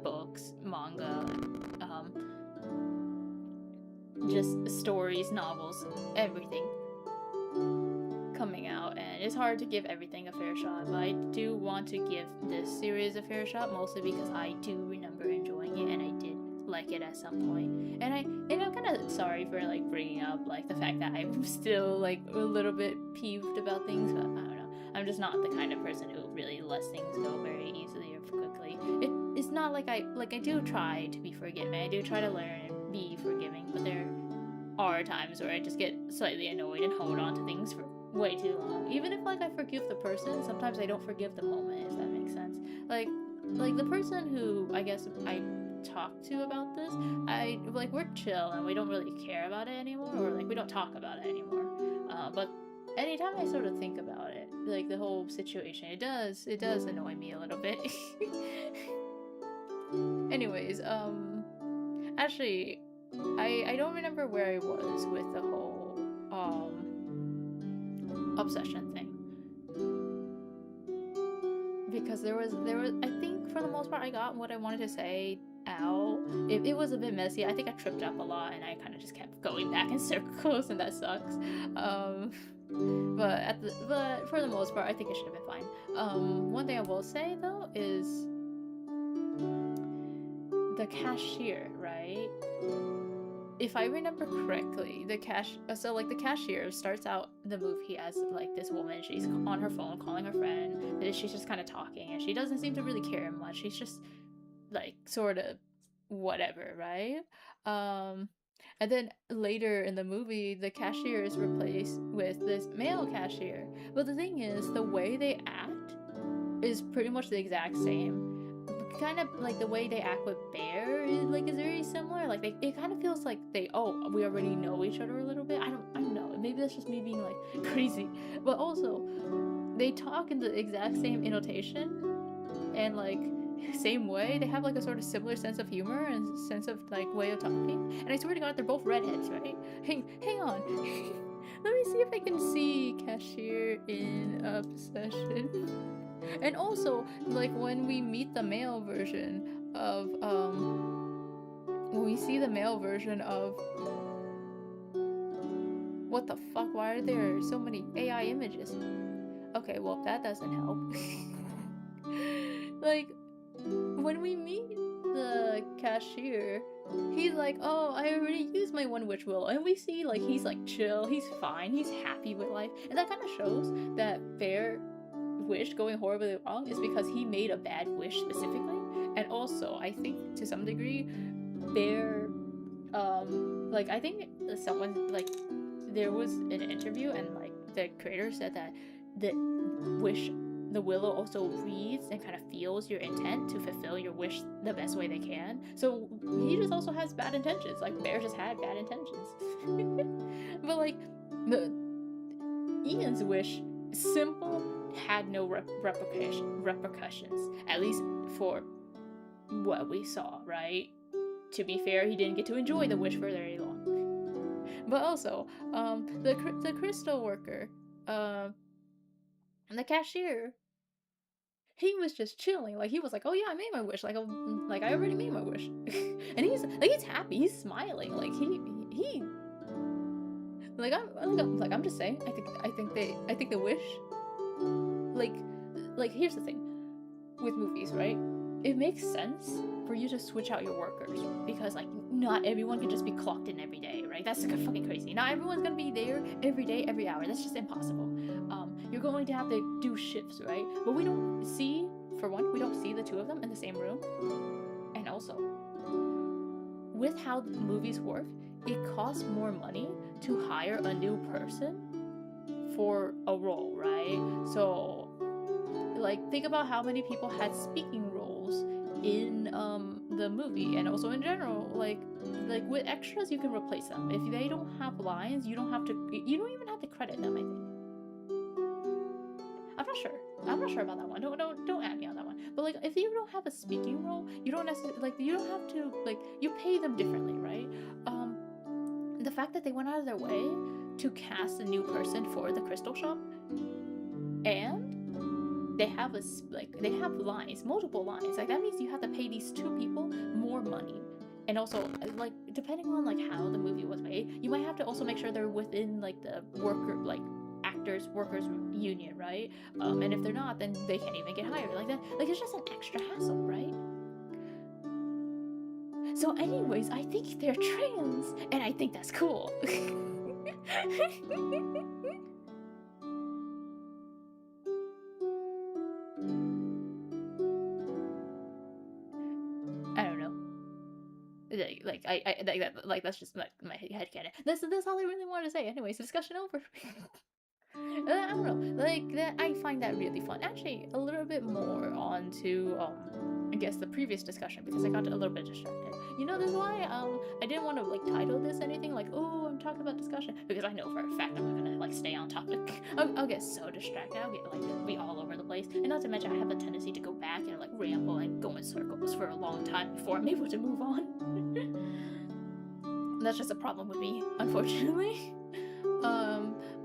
books, manga, just stories, novels, everything coming out, and it's hard to give everything a fair shot, but I do want to give this series a fair shot, mostly because I do remember enjoying it, and I did like it at some point. And I'm kind of sorry for like bringing up like the fact that I'm still like a little bit peeved about things, but I don't know. I'm just not the kind of person who really lets things go very easily or quickly. It's not like I do try to be forgiving. I do try to learn and be forgiving, but there are times where I just get slightly annoyed and hold on to things for way too long. Even if like I forgive the person, sometimes I don't forgive the moment, if that makes sense. Like the person who I guess I talked to about this, we're chill and we don't really care about it anymore, or like we don't talk about it anymore. But anytime I sort of think about it, like the whole situation, it does annoy me a little bit. Anyways, actually, I don't remember where I was with the whole obsession thing, because there was I think for the most part I got what I wanted to say out. It was a bit messy. I think I tripped up a lot and I kind of just kept going back in circles, and that sucks. But for the most part I think it should have been fine. One thing I will say though is the cashier, right? If I remember correctly, the cashier starts out the movie as like this woman. She's on her phone calling her friend, and she's just kind of talking, and she doesn't seem to really care much. She's just like sort of whatever, right? Um, and then later in the movie, the cashier is replaced with this male cashier. But the thing is, the way they act is pretty much the exact same. Kind of like the way they act with Bear is very similar. Like it kind of feels like we already know each other a little bit. I don't know. Maybe that's just me being like crazy. But also, they talk in the exact same intonation and like same way. They have like a sort of similar sense of humor and sense of like way of talking. And I swear to God, they're both redheads, right? Hang on. Let me see if I can see Cashier in Obsession. And also, like when we meet the male version of when we see the male version of what the fuck? Why are there so many AI images? Okay, well that doesn't help. Like when we meet the cashier, he's like, oh, I already used my one wish will, and we see like he's like chill, he's fine, he's happy with life, and that kind of shows that Bear wish going horribly wrong is because he made a bad wish specifically. And also I think to some degree Bear like I think someone like there was an interview and like the creator said that the wish the willow also reads and kind of feels your intent to fulfill your wish the best way they can. So he just also has bad intentions. Like Bear just had bad intentions. But like the Ian's wish, simple, had no repercussions, at least for what we saw, right? To be fair, he didn't get to enjoy the wish for very long. But also, the crystal worker, the cashier, he was just chilling. Like he was like, "Oh yeah, I made my wish. Like I already made my wish," and he's happy. He's smiling. Like he I'm just saying. I think the wish like here's the thing with movies, right? It makes sense for you to switch out your workers because like not everyone can just be clocked in every day, right? That's fucking crazy. Not everyone's gonna be there every day, every hour. That's just impossible. You're going to have to do shifts, right? But we don't see, for one, we don't see the two of them in the same room. And also, with how movies work, it costs more money to hire a new person for a role, right? So like think about how many people had speaking roles in the movie, and also in general, like with extras you can replace them. If they don't have lines, you don't even have to credit them, I think. I'm not sure about that one. Don't at me on that one. But like if you don't have a speaking role, you don't necessarily you don't have to you pay them differently, right? The fact that they went out of their way to cast a new person for the crystal shop, and they have lines, multiple lines. Like that means you have to pay these two people more money. And also like depending on like how the movie was made, you might have to also make sure they're within like the actors workers union, right? And if they're not, then they can't even get hired. Like that, like it's just an extra hassle, right? So anyways, I think they're trans, and I think that's cool. I don't know. That's just my head canon. That's all I really wanted to say. Anyways, discussion over. I don't know, like that. I find that really fun. Actually, a little bit more on to I guess the previous discussion because I got a little bit distracted. You know, that's why I didn't want to like title this anything like, oh, I'm talking about discussion, because I know for a fact I'm not gonna like stay on topic. I'll get so distracted. I'll get like be all over the place, and not to mention I have a tendency to go back and like ramble and go in circles for a long time before I'm able to move on. That's just a problem with me, unfortunately.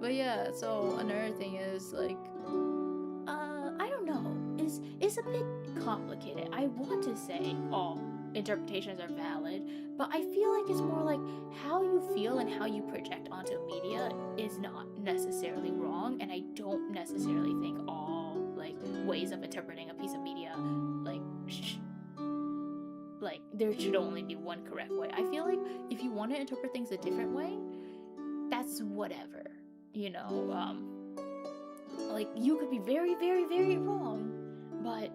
But yeah, so another thing is like I don't know, it's a bit complicated. I want to say all interpretations are valid, but I feel like it's more like how you feel and how you project onto media is not necessarily wrong, and I don't necessarily think all like ways of interpreting a piece of media like there should only be one correct way. I feel like if you want to interpret things a different way, that's whatever, you know. Like you could be very, very, very wrong, but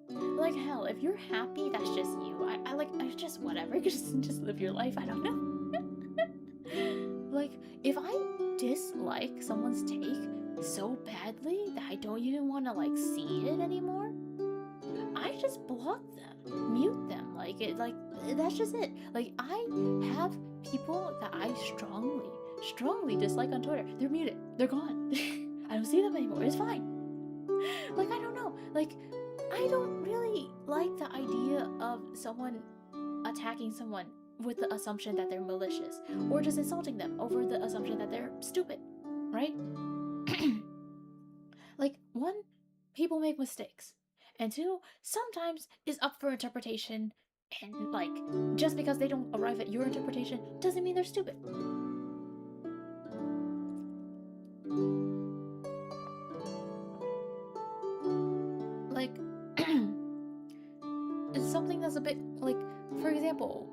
like like, hell, if you're happy, that's just you. I like, I just whatever. Just live your life. I don't know. Like, if I dislike someone's take so badly that I don't even want to like see it anymore, I just block them, mute them. Like that's just it. Like, I have people that I strongly dislike on Twitter. They're muted. They're gone. I don't see them anymore. It's fine. Like, I don't know. Like, I don't really like the idea of someone attacking someone with the assumption that they're malicious, or just insulting them over the assumption that they're stupid, right? Like, one, people make mistakes, and two, sometimes is up for interpretation, and like, just because they don't arrive at your interpretation doesn't mean they're stupid. Like, it's something that's a bit like, for example,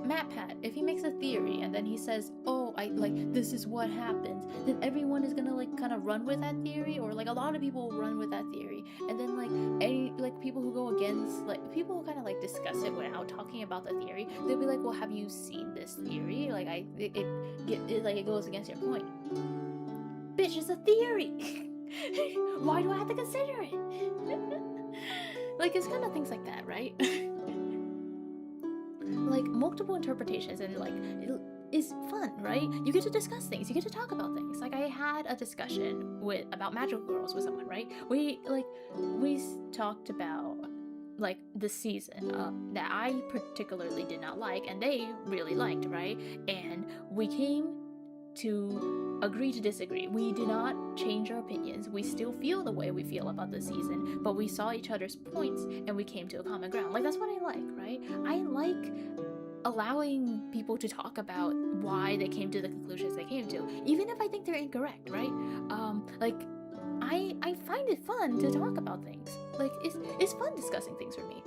MatPat, if he makes a theory and then he says, oh, I like, this is what happens, then everyone is gonna like kind of run with that theory, or like a lot of people run with that theory, and then like any like people who go against, like people who kind of like discuss it without talking about the theory, they'll be like, well, have you seen this theory? Like, it goes against your point. Bitch, it's a theory. Why do I have to consider it? Like, it's kind of things like that, right? Like, multiple interpretations, and like, it is fun, right? You get to discuss things, you get to talk about things. Like, I had a discussion about magical girls with someone, right? We talked about like the season that I particularly did not like and they really liked, right? And we came to agree to disagree. We did not change our opinions. We still feel the way we feel about the season, but we saw each other's points and we came to a common ground. Like, that's what I like, right? I like allowing people to talk about why they came to the conclusions they came to, even if I think they're incorrect, right? Like, I find it fun to talk about things. Like, it's fun discussing things for me.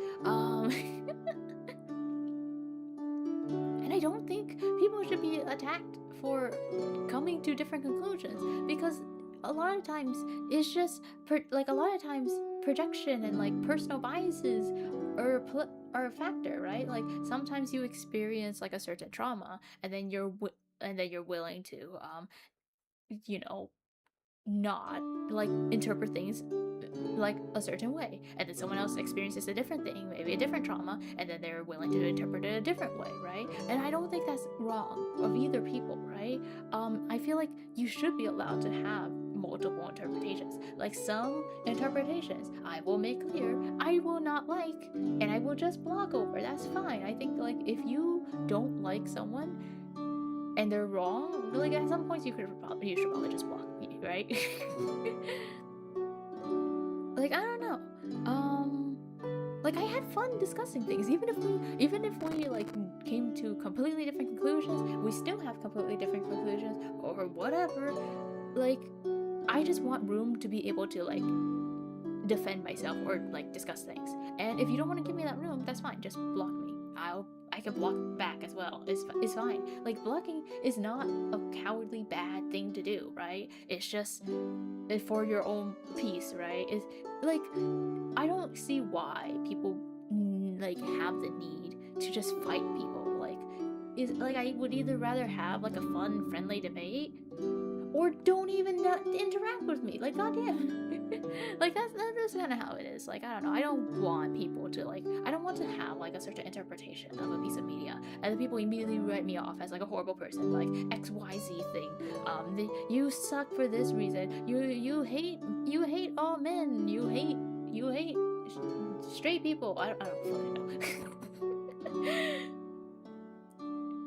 And I don't think people should be attacked for coming to different conclusions, because a lot of times it's just projection and like personal biases are a factor, right? Like, sometimes you experience like a certain trauma, and then you're willing to you know, not like interpret things like a certain way, and then someone else experiences a different thing, maybe a different trauma, and then they're willing to interpret it a different way, right? And I don't think that's wrong of either people, right? I feel like you should be allowed to have multiple interpretations. Like, some interpretations I will make clear I will not like, and I will just block over. That's fine. I think, like, if you don't like someone and they're wrong, like, at some points you should probably just block me, right? Like, I don't know. Like, I had fun discussing things. Even if we like came to completely different conclusions, we still have completely different conclusions or whatever. Like, I just want room to be able to like defend myself or like discuss things. And if you don't want to give me that room, that's fine. Just block me. I can block back as well. It's fine. Like, blocking is not a cowardly bad thing to do, right? It's just for your own peace, right? It's like, I don't see why people like have the need to just fight people. Like, is like, I would either rather have like a fun, friendly debate, or don't even interact with me. Like, goddamn. Like, that's kind of how it is. Like, I don't know. I don't want people to like, I don't want to have like a certain interpretation of a piece of media, and then people immediately write me off as like a horrible person, like XYZ thing. You suck for this reason. You hate all men. You hate straight people. I don't fucking know.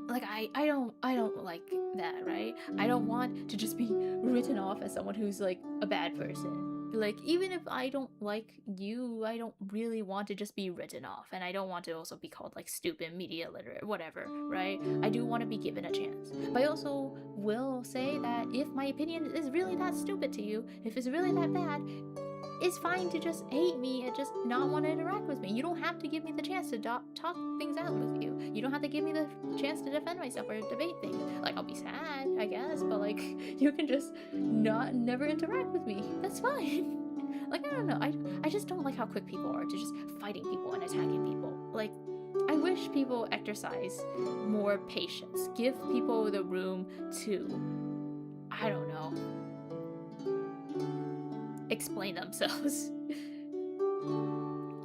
Like, I don't like that, right? I don't want to just be written off as someone who's like a bad person. Like, even if I don't like you, I don't really want to just be written off, and I don't want to also be called like stupid, media literate, whatever, right? I do want to be given a chance. But I also will say that if my opinion is really that stupid to you, if it's really that bad, it's fine to just hate me and just not want to interact with me. You don't have to give me the chance to talk things out with you. You don't have to give me the chance to defend myself or debate things. Like, I'll be sad, I guess, but like, you can just never interact with me. That's fine. Like, I don't know, I just don't like how quick people are to just fighting people and attacking people. Like, I wish people exercise more patience, give people the room to, I don't know, explain themselves.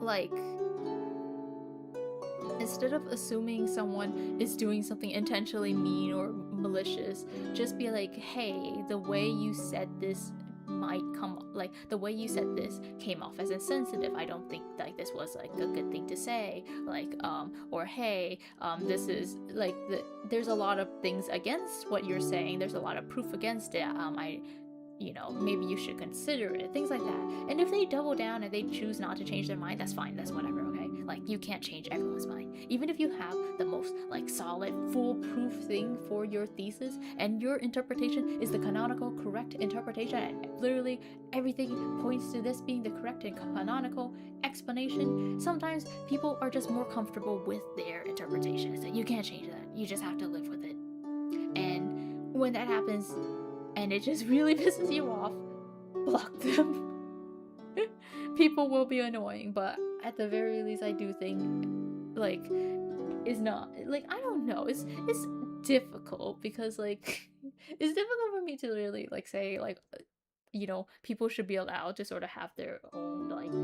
Like, instead of assuming someone is doing something intentionally mean or malicious, just be like, hey, the way you said this might come, like, the way you said this came off as insensitive. I don't think like this was like a good thing to say. Like, or hey, this is like there's a lot of things against what you're saying. There's a lot of proof against it. Maybe you should consider it, things like that. And if they double down and they choose not to change their mind, that's fine, that's whatever, okay? Like, you can't change everyone's mind. Even if you have the most, like, solid, foolproof thing for your thesis, and your interpretation is the canonical, correct interpretation, and literally everything points to this being the correct and canonical explanation, sometimes people are just more comfortable with their interpretation. So you can't change that. You just have to live with it. And when that happens, and it just really pisses you off, block them. People will be annoying, but at the very least, I do think, like, it's not, like, I don't know, it's difficult, because, like, it's difficult for me to really, like, say, like, people should be allowed to sort of have their own, like,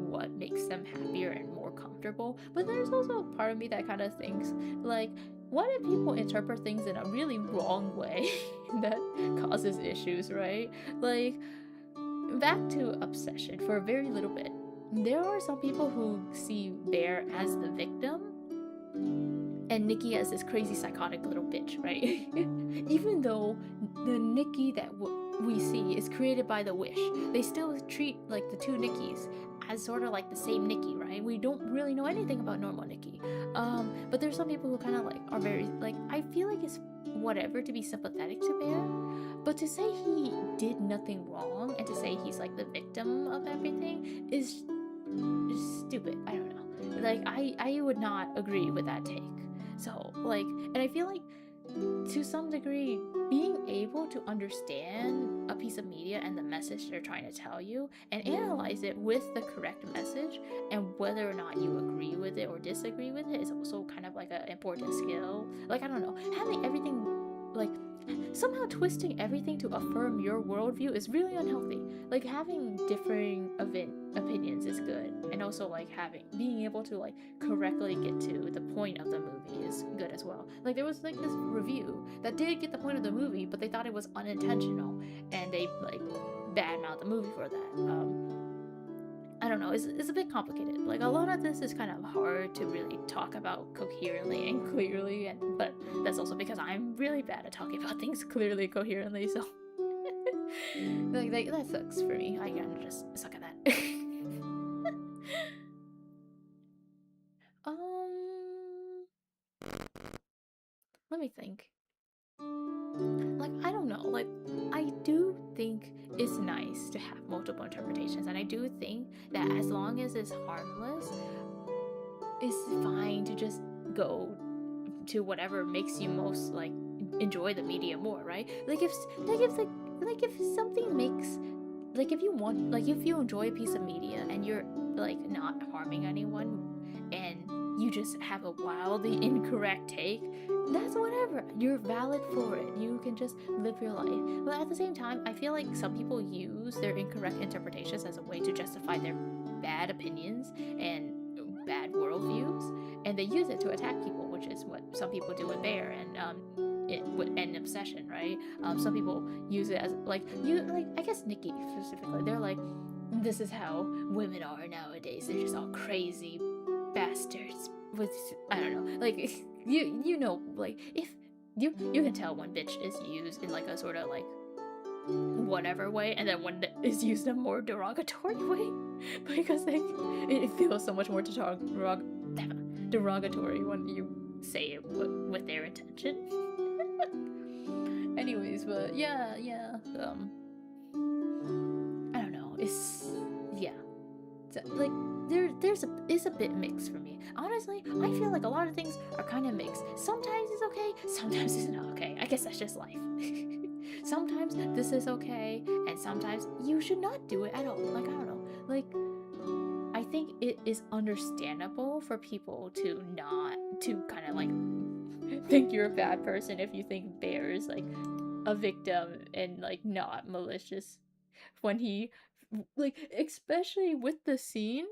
what makes them happier and more comfortable. But there's also a part of me that kind of thinks, like, what if people interpret things in a really wrong way that causes issues, right? Like, back to obsession for a very little bit. There are some people who see Bear as the victim and Nikki as this crazy psychotic little bitch, right? Even though the Nikki that we see is created by the Wish, they still treat, like, the two Nikkis as sort of like the same Nikki, right? We don't really know anything about normal Nikki. But there's some people who kind of, like, are very, like, I feel like it's whatever to be sympathetic to Bear, but to say he did nothing wrong and to say he's, like, the victim of everything is stupid. I don't know. Like, I would not agree with that take. So, like, and I feel like, to some degree, being able to understand a piece of media and the message they're trying to tell you and analyze it with the correct message, and whether or not you agree with it or disagree with it, is also kind of like an important skill. Like, I don't know, having everything, like, somehow twisting everything to affirm your worldview is really unhealthy. Like, having differing opinions is good, and also, like, being able to, like, correctly get to the point of the movie is good as well. Like, there was, like, this review that did get the point of the movie, but they thought it was unintentional, and they, like, badmouthed the movie for that. I don't know, it's a bit complicated. Like, a lot of this is kind of hard to really talk about coherently and clearly, but that's also because I'm really bad at talking about things clearly and coherently, so like, that sucks for me. I kind of just suck at that. Let me think. Like, I don't know, like, I do think it's nice to have multiple interpretations, and I do think that as long as it's harmless, it's fine to just go to whatever makes you most, like, enjoy the media more, right? Like, if something makes, like, if you enjoy a piece of media and you're, like, not harming anyone, and you just have a wildly incorrect take, that's whatever. You're valid for it. You can just live your life. But at the same time, I feel like some people use their incorrect interpretations as a way to justify their bad opinions and bad worldviews, and they use it to attack people, which is what some people do with Bear and Obsession, right? Some people use it as, like, I guess Nikki specifically, they're like, this is how women are nowadays. They're just all crazy bastards with, I don't know, like, you know, like, if you can tell when bitch is used in, like, a sort of, like, whatever way, and then when is used in a more derogatory way, because, like, it feels so much more derogatory when you say it with their intention. Anyways, but yeah, I don't know, it's, yeah, like, it's a bit mixed for me. Honestly, I feel like a lot of things are kind of mixed. Sometimes it's okay, sometimes it's not okay. I guess that's just life. Sometimes this is okay, and sometimes you should not do it at all. Like, I don't know. Like, I think it is understandable for people to not, to kind of like think you're a bad person if you think Bear is like a victim and like not malicious when he, like, especially with the scene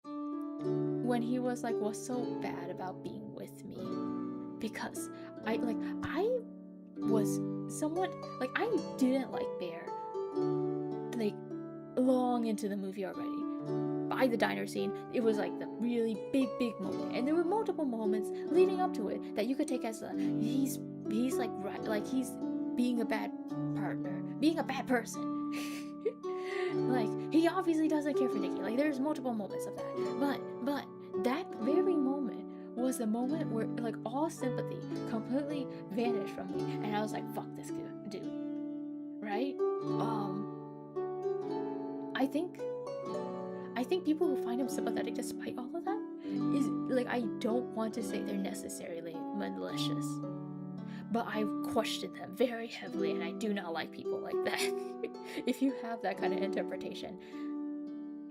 when he was like, what's so bad about being with me? Because I was somewhat like, I didn't like Bear like long into the movie already. By the diner scene, it was like the really big moment, and there were multiple moments leading up to it that you could take as a he's like, right, like he's being a bad partner, being a bad person. Like, he obviously doesn't care for Nikki. Like, there's multiple moments of that, but that very moment was the moment where like all sympathy completely vanished from me, and I was like, fuck this dude, right? I think people who find him sympathetic despite all of that is like, I don't want to say they're necessarily malicious, but I question them very heavily, and I do not like people like that. If you have that kind of interpretation,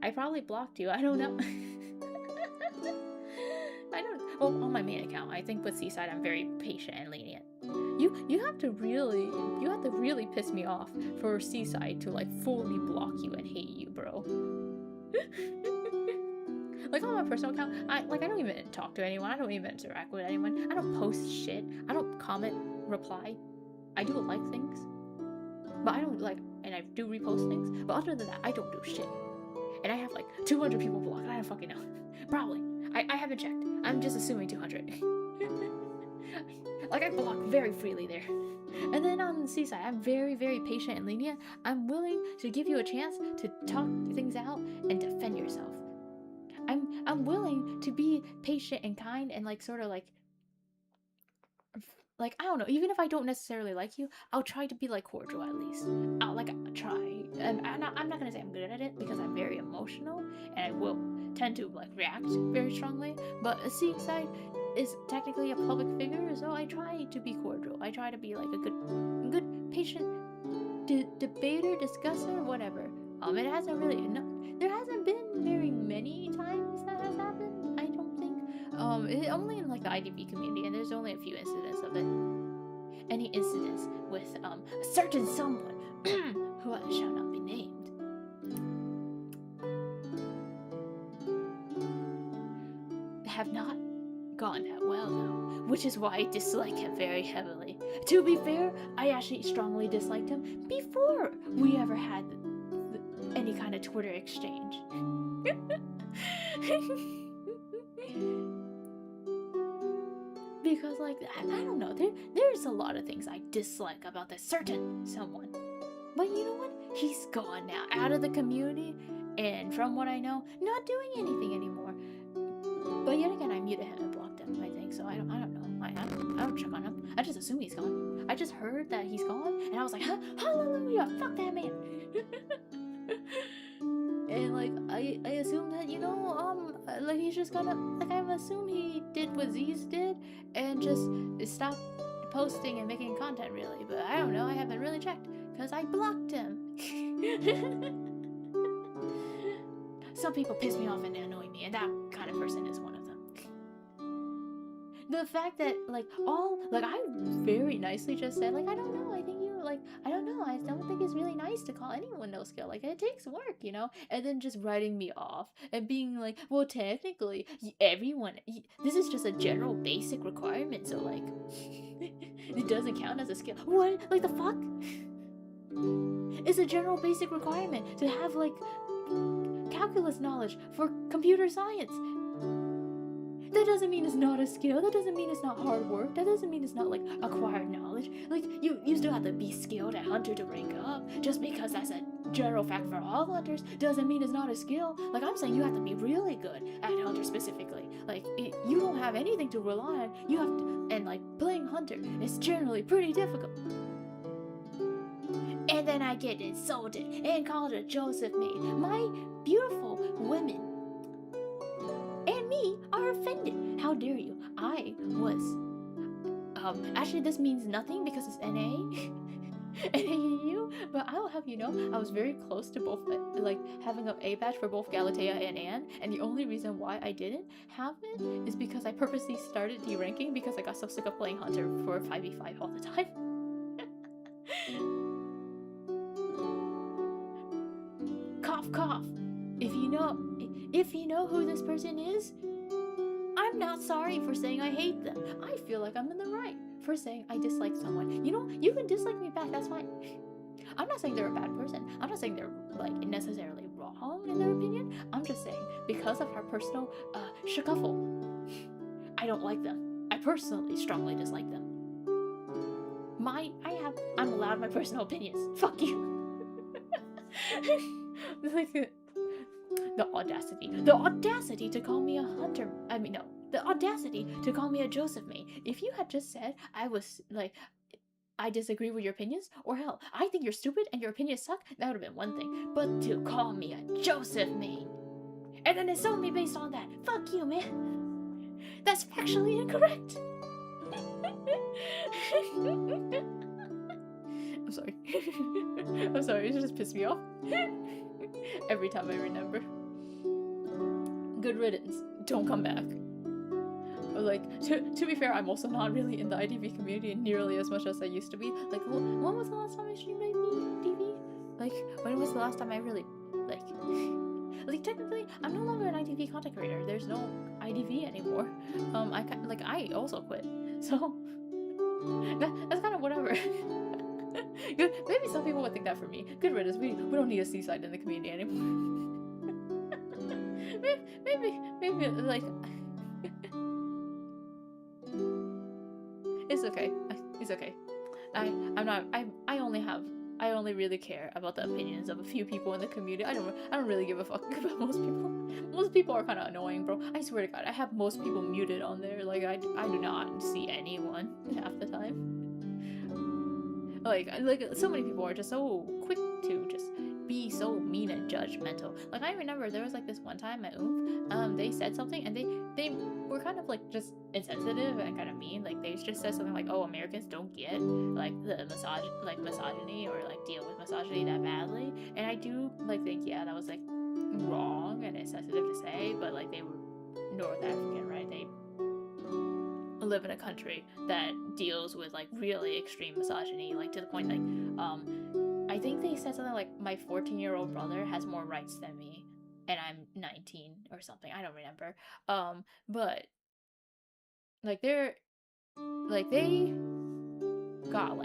I probably blocked you. I don't know. I don't. Well, on my main account, I think with Seaside, I'm very patient and lenient. You have to really piss me off for Seaside to like fully block you and hate you, bro. Like, on my personal account, I don't even talk to anyone. I don't even interact with anyone. I don't post shit. I don't comment, reply. I do like things, but I don't like, and I do repost things. But other than that, I don't do shit. And I have like 200 people blocked. I don't fucking know. Probably. I haven't checked. I'm just assuming 200. Like, I block very freely there. And then on the Seaside, I'm very patient and lenient. I'm willing to give you a chance to talk things out and defend yourself. I'm willing to be patient and kind and like sort of like I don't know, even if I don't necessarily like you, I'll try to be like cordial at least. I'll try. And I'm not gonna say I'm good at it because I'm very emotional and I will tend to like react very strongly. But a Seaside is technically a public figure, so I try to be cordial. I try to be like a good patient debater, discusser, whatever. It hasn't really, there hasn't been very many times that has happened, I don't think. Only in like the IDV community, and there's only a few incidents of it. Any incidents with a certain someone who shall not be named have not gone that well though, which is why I dislike him very heavily. To be fair, I actually strongly disliked him before we ever had any kind of Twitter exchange. Because like, I don't know, there's a lot of things I dislike about this certain someone, but you know what, he's gone now, out of the community, and from what I know, not doing anything anymore. But yet again, I muted him and blocked him, I think, so I don't know. I don't check on him. I just assume he's gone. I just heard that he's gone, and I was like, huh? Hallelujah, fuck that man. And like, I assume that, you know, like, he's just gonna, like, I assume he did what Z's did and just stopped posting and making content, really. But I don't know, I haven't really checked because I blocked him. Some people piss me off and annoy me, and that kind of person is one of them. The fact that like I very nicely just said, like, I don't know, I think you, like, I don't know, I don't think it's really nice to call anyone no skill, like, it takes work, you know, and then just writing me off and being like, well, technically everyone, this is just a general basic requirement, so like it doesn't count as a skill. What? Like, the fuck? It's a general basic requirement to have like calculus knowledge for computer science. That doesn't mean it's not a skill. That doesn't mean it's not hard work. That doesn't mean it's not like acquired knowledge. Like, you still have to be skilled at hunter to rank up. Just because that's a general fact for all hunters doesn't mean it's not a skill. Like, I'm saying you have to be really good at hunter specifically. Like, you don't have anything to rely on. You have to, and like, playing hunter is generally pretty difficult. And then I get insulted and called a Joseph maid. My beautiful women and me are offended. How dare you? I was, actually this means nothing because it's NA. and you, but I will have you know, I was very close to both, like having an A badge for both Galatea and Anne, and the only reason why I didn't have it is because I purposely started deranking because I got so sick of playing Hunter for 5v5 all the time. Cough, cough. If you know who this person is, I'm not sorry for saying I hate them. I feel like I'm in the right for saying I dislike someone. You know, you can dislike me back, that's fine. I'm not saying they're a bad person. I'm not saying they're like necessarily wrong in their opinion. I'm just saying because of our personal shuffle, I don't like them. I personally strongly dislike them. I'm allowed my personal opinions. Fuck you. Like the audacity to call me a hunter. I mean, no, the audacity to call me a Joseph main. If you had just said I was like, I disagree with your opinions, or hell, I think you're stupid and your opinions suck, that would have been one thing. But to call me a Joseph main, and then insult me based on that, fuck you, man. That's factually incorrect. I'm sorry. I'm sorry, it just pissed me off. Every time I remember. Good riddance. Don't come back. But like, to be fair, I'm also not really in the IDV community nearly as much as I used to be. Like, when was the last time I streamed IDV? Like, when was the last time I really, like technically, I'm no longer an IDV content creator. There's no IDV anymore. I also quit. So, that's kind of whatever. Maybe some people would think that for me. Good riddance. We don't need a Seaside in the community anymore. maybe like it's okay. It's okay. I only really care about the opinions of a few people in the community. I don't really give a fuck about most people. Most people are kind of annoying, bro. I swear to God, I have most people muted on there. Like I do not see anyone half the time. Like so many people are just so quick to just be so mean and judgmental. Like I remember there was like this one time at Oomph, they said something and they were kind of like just insensitive and kind of mean. Like they just said something like, "Oh, Americans don't get like the misogyny or like deal with misogyny that badly." And I do like think that was like wrong and insensitive to say, but like they were North African, right? They live in a country that deals with like really extreme misogyny, like to the point like I think they said something like my 14-year-old brother has more rights than me and I'm 19 or something. I don't remember. But like they got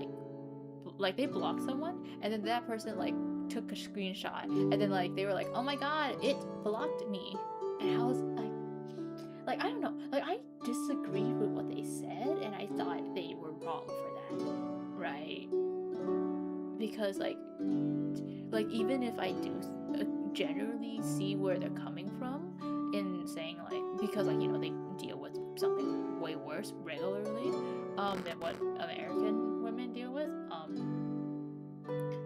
like they blocked someone and then that person like took a screenshot and then like they were like, "Oh my god, it blocked me." And I was like I don't know, like I disagreed with what they said and I thought they were wrong for that, right? Because like even if I do generally see where they're coming from in saying like, because like, you know, they deal with something way worse regularly than what American women deal with,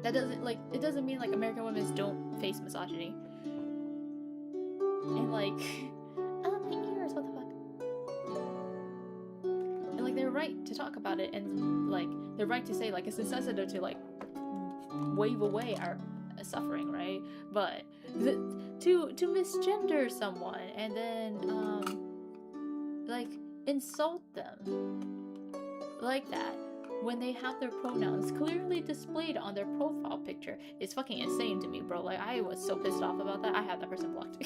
that doesn't like, it doesn't mean like American women don't face misogyny and like my ears, what the fuck. And like they're right to talk about it and like they're right to say like it's insensitive to like wave away our suffering, right? But to misgender someone and then like insult them like that when they have their pronouns clearly displayed on their profile picture is fucking insane to me, bro. Like I was so pissed off about that. I had that person blocked.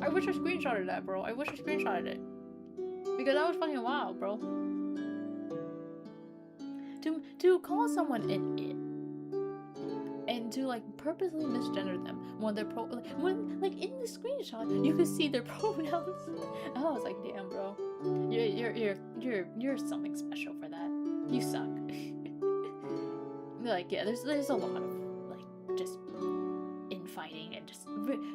I wish I screenshotted that, bro. I wish I screenshotted it because that was fucking wild, bro. To call someone an it and to like purposely misgender them when they're when like in the screenshot you could see their pronouns. I was like, damn, bro, you're something special for that. You suck. Like yeah, there's a lot of like just infighting and just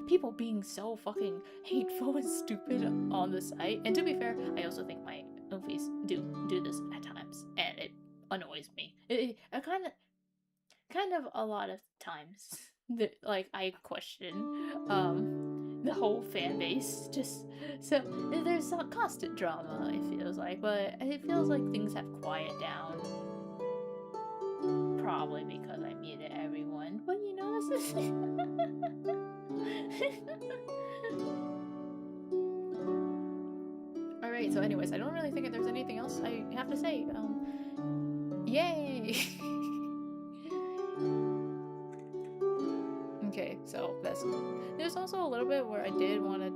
people being so fucking hateful and stupid on the site. And to be fair, I also think my movies do this at times, and it annoys me. It kind of a lot of times that like I question the whole fan base. Just so there's some constant drama, it feels like, but it feels like things have quieted down Alright, so anyways, I don't really think there's anything else I have to say. Yay! Okay, so there's also a little bit where I did want to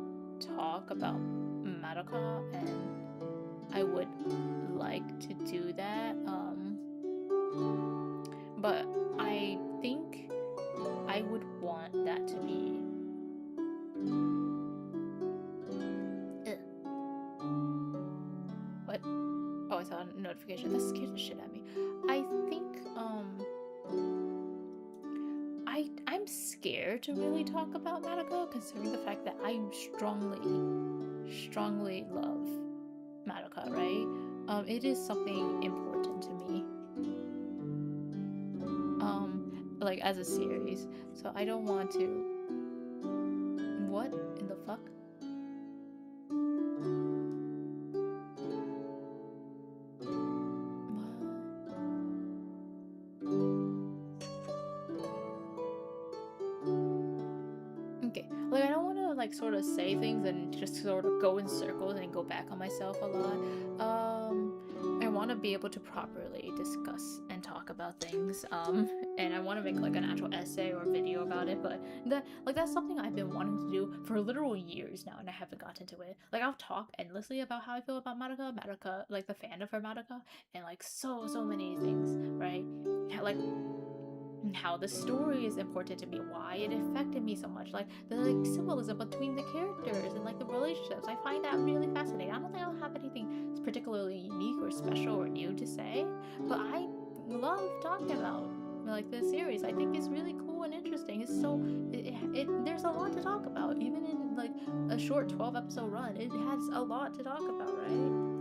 talk about Madoka, and I would like to do that. But I think I would want that to be what? Oh, I saw a notification. That scared the shit out of me. I think I'm scared to really talk about Madoka, considering the fact that I strongly love Madoka, right? It is something important to me. Like as a series. So I don't want to. What in the fuck? Okay, like I don't want to like sort of say things and just sort of go in circles and go back on myself a lot. I want to be able to properly discuss and talk about things. And I want to make like an actual essay or video about it. But that's something I've been wanting to do for literal years now, and I haven't gotten to it. Like I'll talk endlessly about how I feel about Madoka, like the fandom for Madoka, and like so many things, right? Like how the story is important to me, why it affected me so much, like the like symbolism between the characters and like the relationships. I find that really fascinating. I don't think I'll have anything particularly unique or special or new to say, but I love talking about like this series. I think it's really cool and interesting. It's so there's a lot to talk about, even in like a short 12 episode run. It has a lot to talk about, right?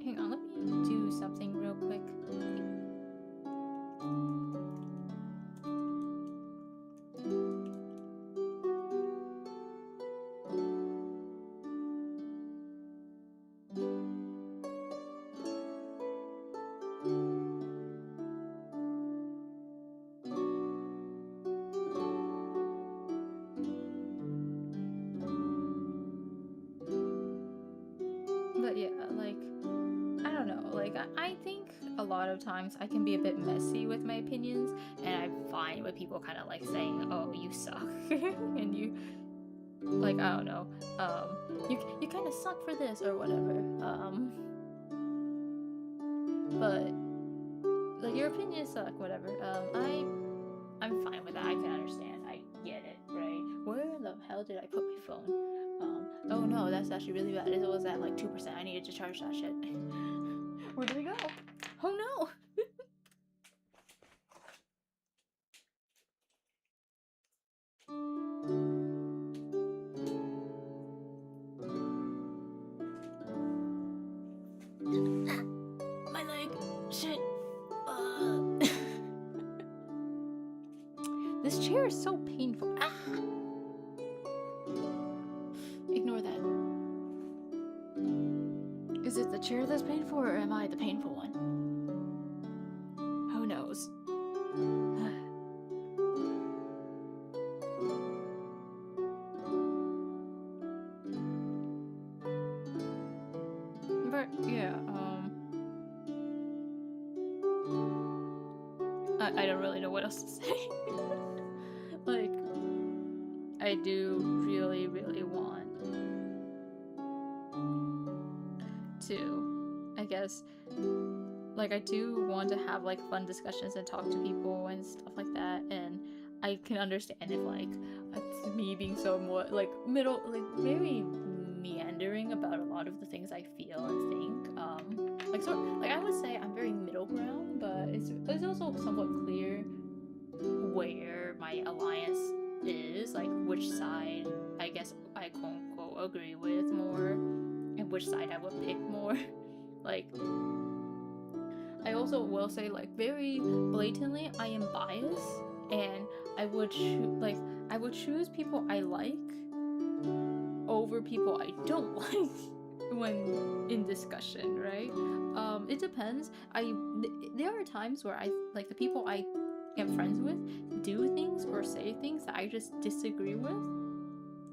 Hang on, let me do something real quick. But yeah, like I don't know, like I think a lot of times I can be a bit messy with my opinions, and I'm fine with people kind of like saying, "Oh, you suck," and you like I don't know, you kind of suck for this or whatever. But like your opinions suck, whatever. I'm fine with that. I can understand. I get it, right? Where the hell did I put my phone? Oh no, that's actually really bad. It was at like 2%. I needed to charge that shit. Where did it go? Oh no! My leg. Shit. This chair is so painful. Ah! Ignore that. Is it the chair that's painful, or am I the painful one? Who knows? But yeah, I don't really know what else to say. Like, I do really want to, I guess, like I do want to have like fun discussions and talk to people and stuff like that, and I can understand if like it's me being so more like middle, like very meandering about a lot of the things I feel and think. Like I would say I'm very middle ground, but it's also somewhat clear where my alliance is, like which side I guess I quote unquote agree with more, and which side I would pick more. Like I also will say, like, very blatantly, I am biased, and I would choose people I like over people I don't like when in discussion, right? It depends. There are times where I like the people I am friends with do things or say things that I just disagree with,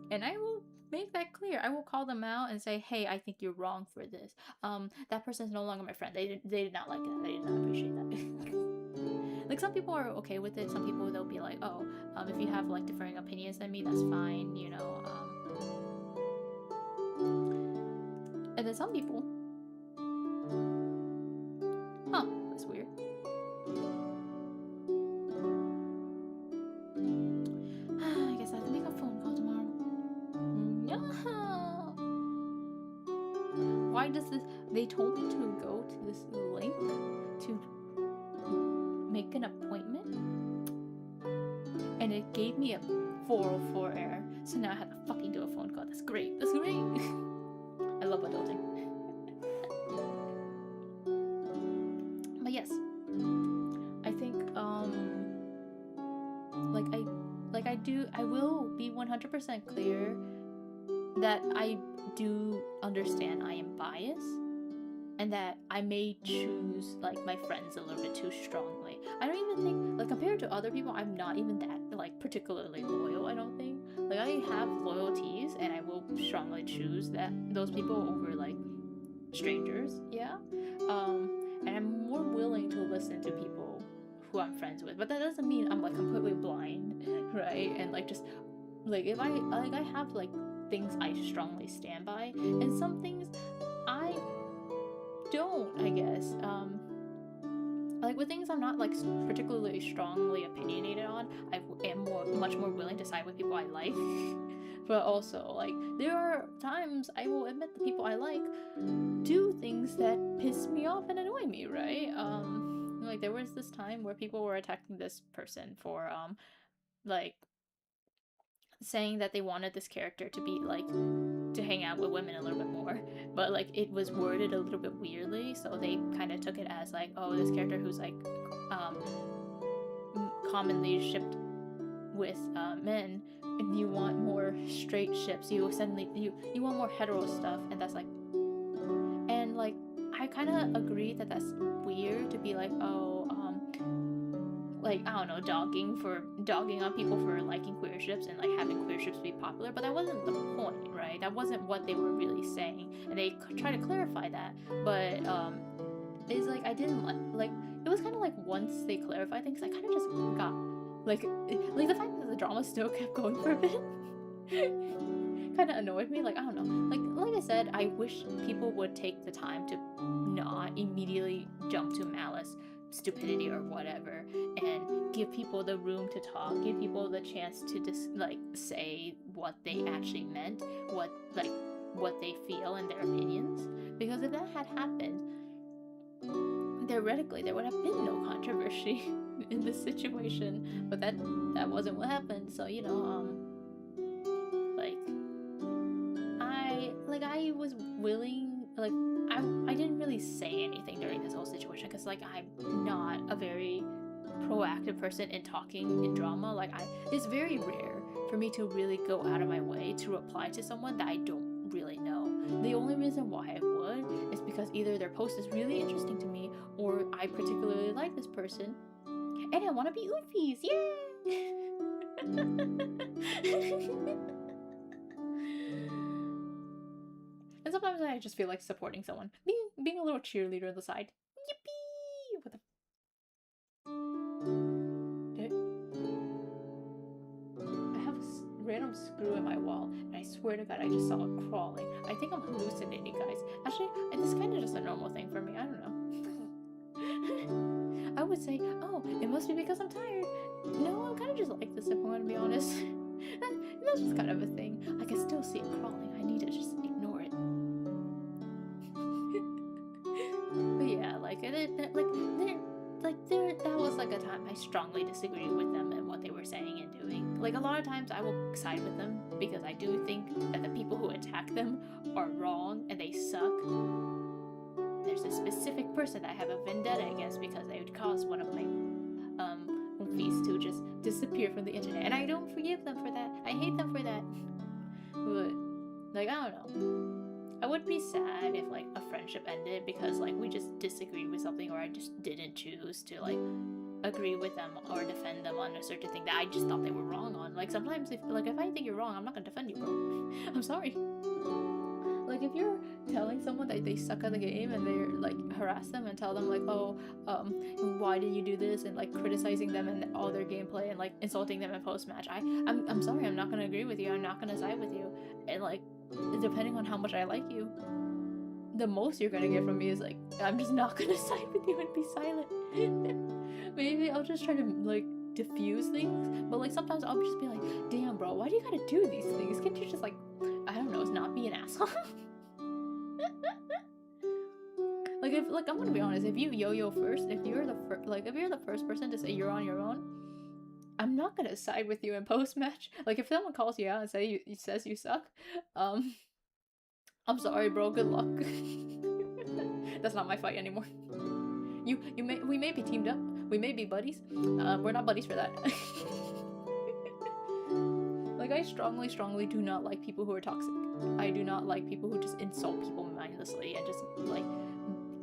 and I will make that clear. I will call them out and say, hey, I think you're wrong for this. That person's no longer my friend. They did not like it. They did not appreciate that. Like, some people are okay with it. Some people, they'll be like, oh, if you have like differing opinions than me, that's fine, you know. And then some people, that's weird. I guess I have to make a phone call tomorrow. No. Why does this? They told me to go to this link to make an appointment, and it gave me a 404 error. So now I have to fucking do a phone call. That's great. That's great. I love adulting. But yes, I think I will be 100% clear that I do understand I am biased, and that I may choose like my friends a little bit too strongly. I don't even think, like, compared to other people, I'm not even that like particularly loyal. I don't think, like, I have loyalties, and I will strongly choose those people over like strangers. Yeah. And I'm more willing to listen to people who I'm friends with, but that doesn't mean I'm like completely blind, right? And like, just like, if I have like things I strongly stand by, and some things I don't, I guess. Like, with things I'm not like particularly strongly opinionated on, I am much more willing to side with people I like. But also, like, there are times I will admit the people I like do things that piss me off and annoy me, right? Like, there was this time where people were attacking this person for like saying that they wanted this character to be like to hang out with women a little bit more, but like it was worded a little bit weirdly, so they kind of took it as like, oh, this character who's like commonly shipped with men, and you want more straight ships, you want more hetero stuff, and that's like, and like I kind of agree that that's weird to be like, oh, like, I don't know, dogging on people for liking queer ships and like having queer ships be popular, but that wasn't the point, right? That wasn't what they were really saying, and they try to clarify that, but it's like I didn't like it was kind of like once they clarified things, I kind of just got like the fact that the drama still kept going for a bit kind of annoyed me. Like, I don't know, like I said, I wish people would take the time to not immediately jump to malice, stupidity, or whatever, and give people the room to talk, give people the chance to just like say what they actually meant, what they feel and their opinions. Because if that had happened, theoretically there would have been no controversy in this situation, but that wasn't what happened. So, you know, I was willing, like, I didn't really say anything during this whole situation, because like I'm not a very proactive person in talking in drama. Like, it's very rare for me to really go out of my way to reply to someone that I don't really know. The only reason why I would is because either their post is really interesting to me, or I particularly like this person and I want to be oofies. Yay! And sometimes I just feel like supporting someone, being a little cheerleader on the side. Yippee! What the? I have a random screw in my wall, and I swear to God, I just saw it crawling. I think I'm hallucinating, guys. Actually, this is kind of just a normal thing for me. I don't know. I would say, oh, it must be because I'm tired. No, I'm kind of just like this, if I'm gonna be honest. That's just kind of a thing. I can still see it crawling. I need to just ignore it. But yeah, that was like a time I strongly disagreed with them and what they were saying and doing. Like, a lot of times I will side with them because I do think that the people who attack them are wrong and they suck. there's a specific person that I have a vendetta against because they would cause one of my fees to just disappear from the internet, and I don't forgive them for that. I hate them for that. But like, I don't know. I would be sad if like a friendship ended because like we just disagreed with something, or I just didn't choose to like agree with them or defend them on a certain thing that I just thought they were wrong on. Like sometimes if I think you're wrong, I'm not gonna defend you, bro. I'm sorry. Like if you're telling someone that they suck at the game and they're like harass them and tell them like, oh, why did you do this, and like criticizing them and all their gameplay and like insulting them in post match, I'm sorry, I'm not gonna agree with you. I'm not gonna side with you. And like depending on how much I like you, the most you're gonna get from me is like, I'm just not gonna side with you and be silent. Maybe I'll just try to like diffuse things, but like sometimes I'll just be like, damn bro, why do you gotta do these things? Can't you just like, I don't know, not be an asshole? Like if like I'm gonna be honest, if you yo-yo first, if you're the first person to say you're on your own, I'm not gonna side with you in post match. Like if someone calls you out and says you suck, I'm sorry, bro. Good luck. That's not my fight anymore. We may be teamed up. We may be buddies. We're not buddies for that. Like I strongly do not like people who are toxic. I do not like people who just insult people mindlessly and just like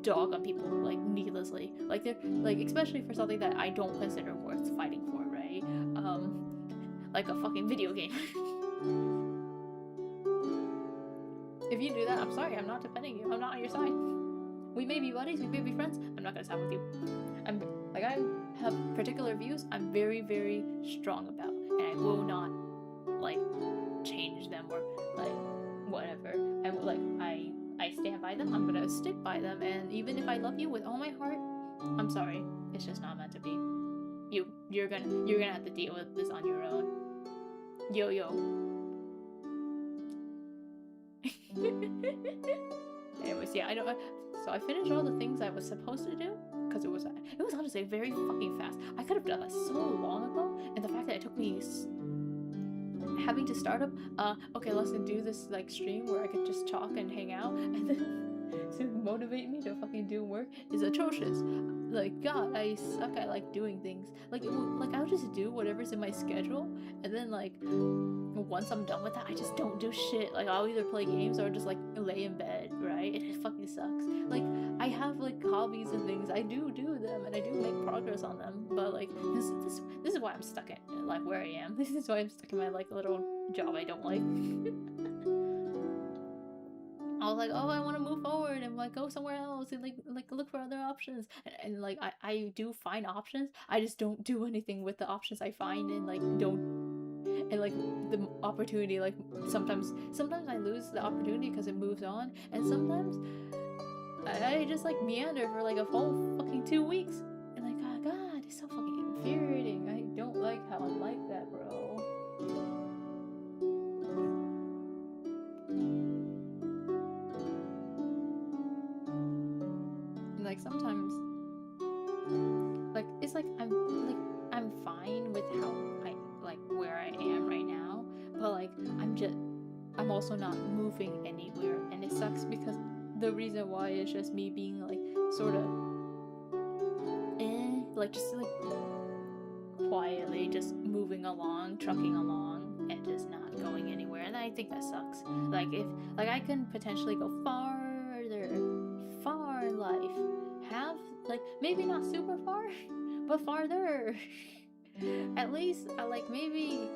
dog on people like needlessly. Like they're like, especially for something that I don't consider worth fighting for, right? Like a fucking video game. If you do that, I'm sorry, I'm not defending you. I'm not on your side. We may be buddies, we may be friends. I'm not gonna side with you. I have particular views I'm very, very strong about, and I will not like change them or like whatever. I stand by them. I'm gonna stick by them, and even if I love you with all my heart, I'm sorry, it's just not meant to be. You're gonna have to deal with this on your own. Yo. Anyways, yeah, so I finished all the things I was supposed to do because it was honestly very fucking fast. I could have done that so long ago, and the fact that it took me having to start up, okay, let's do this like stream where I could just talk and hang out, and then to motivate me to fucking do work is atrocious. Like, God, I suck at like doing things. Like I'll just do whatever's in my schedule, and then like once I'm done with that, I just don't do shit. Like I'll either play games or just like lay in bed, right? And it fucking sucks. Like I have like hobbies and things. I do them and I do make progress on them, but like this is why I'm stuck in like where I am. This is why I'm stuck in my like little job I don't like. I was like, oh, I want to move forward and like go somewhere else and like look for other options. And like I do find options. I just don't do anything with the options I find, and like don't. And like the opportunity, like sometimes I lose the opportunity because it moves on, and sometimes I just like meander for like a whole fucking 2 weeks, and like, oh God, it's so fucking infuriating. I don't like how I'm like that, bro. And like sometimes like it's like I'm fine with how I like where I am right now, but like I'm also not moving anywhere, and it sucks because the reason why is just me being like sort of like just like quietly just moving along, trucking along, and just not going anywhere, and I think that sucks. Like if like I can potentially go far in life, have like maybe not super far, but farther. At least like maybe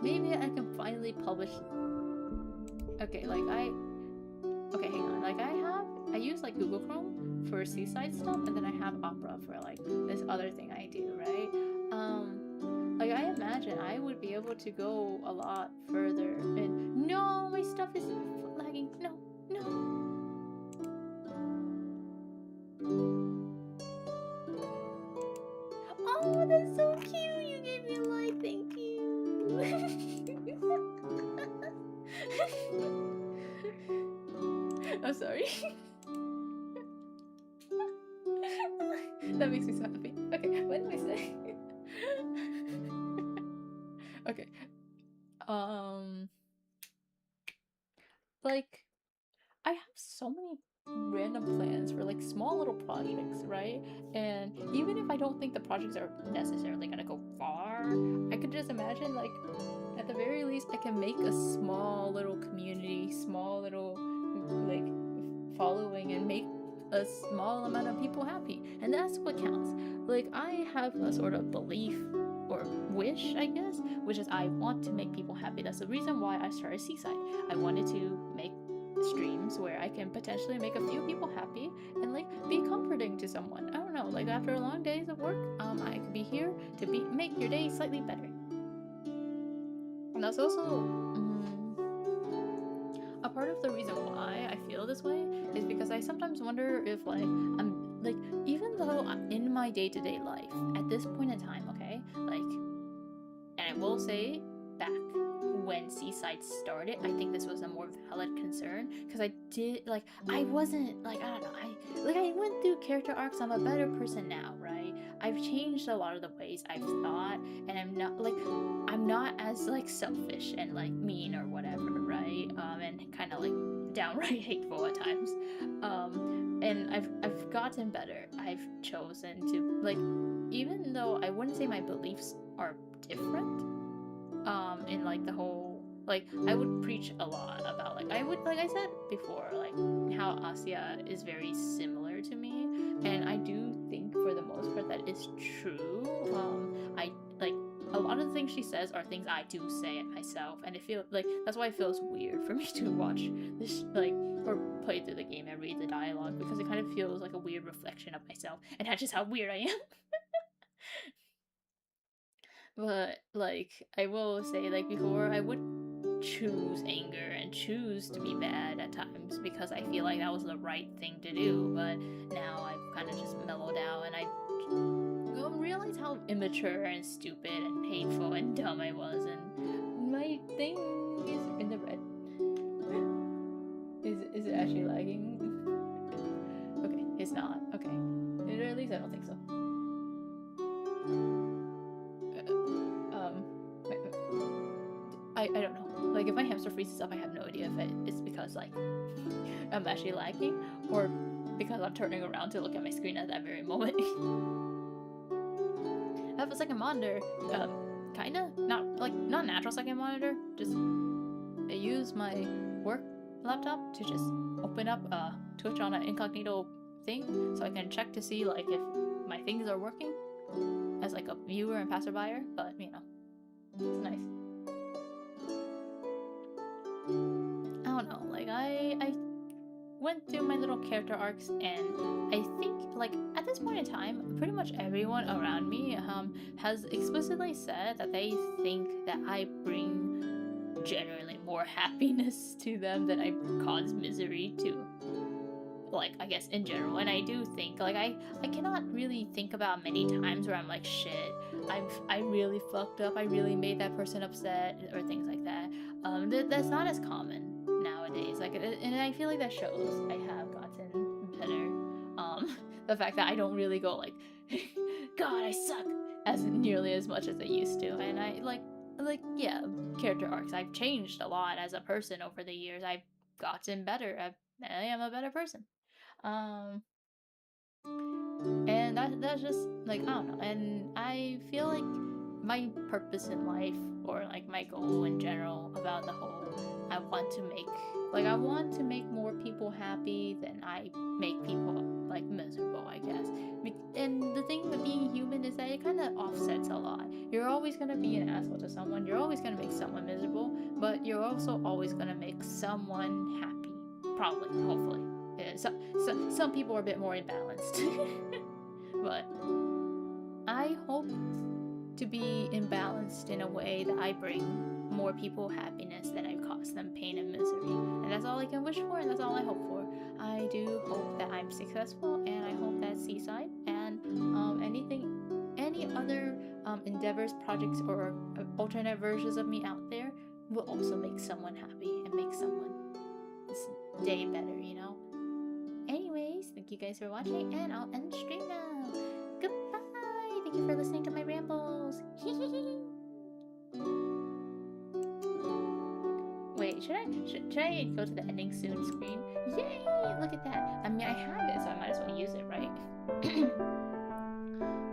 maybe I can finally publish. Okay, hang on. Like I use like Google Chrome for Seaside stuff, and then I have Opera for like this other thing I do, right? Like I imagine I would be able to go a lot further. And no, my stuff is lagging. No. Oh, that's so cute. You gave me a like. Thank you. I'm sorry. That makes me so happy. Okay, what did I say? Okay. Like I have so many random plans for like small little projects, right? And even if I don't think the projects are necessarily gonna go far, I could just imagine like at the very least I can make a small little community, small little like following, and make a small amount of people happy, and that's what counts. Like I have a sort of belief or wish, I guess, which is I want to make people happy. That's the reason why I started Seaside. I wanted to make streams where I can potentially make a few people happy and like be comforting to someone. I don't know, like after a long days of work, I could be here to make your day slightly better. And that's also a part of the reason why I feel this way is because I sometimes wonder if like I'm like, even though I'm in my day-to-day life at this point in time, okay, like, and I will say back when Seaside started, I think this was a more valid concern because I did like, I wasn't like, I don't know, I went through character arcs. I'm a better person now, right? I've changed a lot of the ways I've thought, and I'm not as like selfish and like mean or whatever, right? And kind of like downright hateful at times. And I've gotten better. I've chosen to like, even though I wouldn't say my beliefs are different, in like the whole, like I would preach a lot about like, I would, like I said before, like how Asya is very similar to me, and I do think for the most part that is true. I like a lot of the things she says are things I do say it myself, and it feels like that's why it feels weird for me to watch this like or play through the game and read the dialogue, because it kind of feels like a weird reflection of myself, and that's just how weird I am. But like I will say, like before, I would choose anger and choose to be bad at times because I feel like that was the right thing to do. But now I've kind of just mellowed out, and I realize how immature and stupid and hateful and dumb I was. And my thing is in the red. Is it actually lagging? Okay, it's not. Okay, or at least I don't think so. I don't know. Like if my hamster freezes up, I have no idea if it's because like I'm actually lagging or because I'm turning around to look at my screen at that very moment. I have a second monitor, kinda not natural second monitor. Just I use my work laptop to just open up Twitch on an incognito thing, so I can check to see like if my things are working as like a viewer and passerby. But you know, it's nice. I don't know, like I went through my little character arcs, and I think like at this point in time, pretty much everyone around me has explicitly said that they think that I bring generally more happiness to them than I cause misery to, like I guess in general. And I do think like I cannot really think about many times where I'm like, shit, I really fucked up, I really made that person upset, or things like that. That's not as common nowadays. Like, and I feel like that shows I have gotten better. The fact that I don't really go like, God, I suck, as nearly as much as I used to. And I like yeah, character arcs. I've changed a lot as a person over the years. I've gotten better. I am a better person. And that's just like, I don't know. And I feel like my purpose in life, or like my goal in general about the whole, I want to make more people happy than I make people like miserable, I guess. And the thing with being human is that it kind of offsets a lot. You're always gonna be an asshole to someone, you're always gonna make someone miserable, but you're also always gonna make someone happy. Probably, hopefully. Some people are a bit more imbalanced. But I hope to be imbalanced in a way that I bring more people happiness than I cause them pain and misery. And that's all I can wish for, and that's all I hope for. I do hope that I'm successful, and I hope that Seaside and any other endeavors, projects, or alternate versions of me out there will also make someone happy and make someone's day better, you know? Anyways, thank you guys for watching, and I'll end the stream now. Goodbye! Thank you for listening to my rambles. Wait, should I go to the ending soon screen? Yay! Look at that. I mean, I have it, so I might as well use it, right?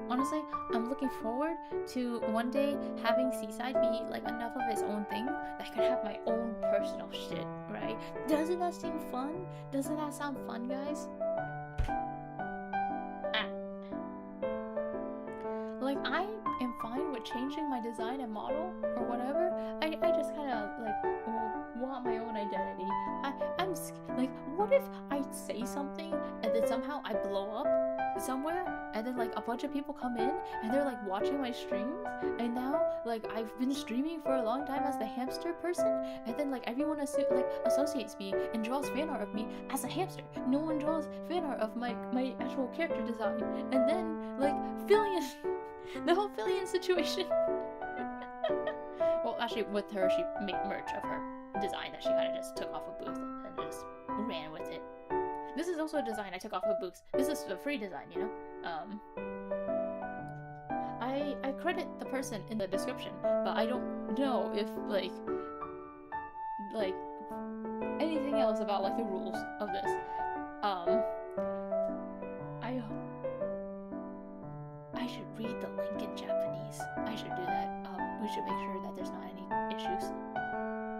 Honestly, I'm looking forward to one day having Seaside be like enough of its own thing that I could have my own personal shit, right? Doesn't that seem fun? Doesn't that sound fun, guys? Like, I am fine with changing my design and model or whatever. I just kind of like want my own identity. I'm like, what if I say something and then somehow I blow up somewhere and then like a bunch of people come in and they're like watching my streams, and now like I've been streaming for a long time as the hamster person, and then like everyone associates me and draws fan art of me as a hamster. No one draws fan art of my actual character design, and then like Fillion. The whole Fillion situation. Well, actually, with her, she made merch of her design that she kind of just took off a booth and just ran with it. This is also a design I took off of booths. This is a free design, you know? I credit the person in the description, but I don't know if, like anything else about, like, the rules of this. I should read the link in Japanese. I should do that. We should make sure that there's not any issues.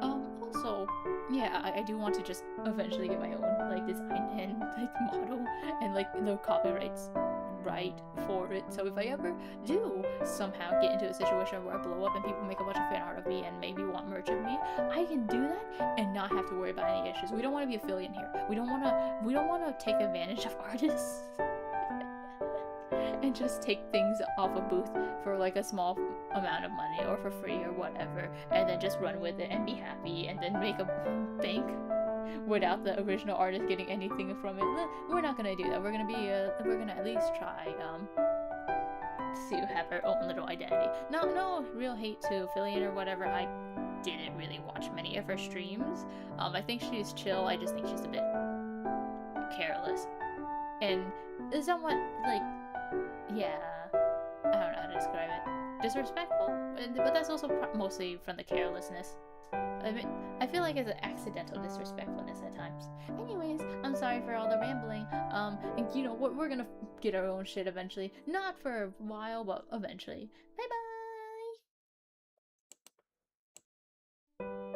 Also, yeah, I do want to just eventually get my own, like, design and, like, model and, like, the copyrights right for it. So if I ever do somehow get into a situation where I blow up and people make a bunch of fan art of me and maybe want merch of me, I can do that and not have to worry about any issues. We don't want to be affiliate here. We don't want to take advantage of artists. And just take things off a booth for like a small amount of money or for free or whatever, and then just run with it and be happy and then make a bank without the original artist getting anything from it. We're not gonna do that. We're gonna at least try to have our own little identity. No real hate to Fillion or whatever. I didn't really watch many of her streams. I think she's chill. I just think she's a bit careless and somewhat like, yeah, I don't know how to describe it. Disrespectful, but that's also mostly from the carelessness. I mean, I feel like it's an accidental disrespectfulness at times. Anyways, I'm sorry for all the rambling. And you know, we're gonna get our own shit eventually. Not for a while, but eventually. Bye bye!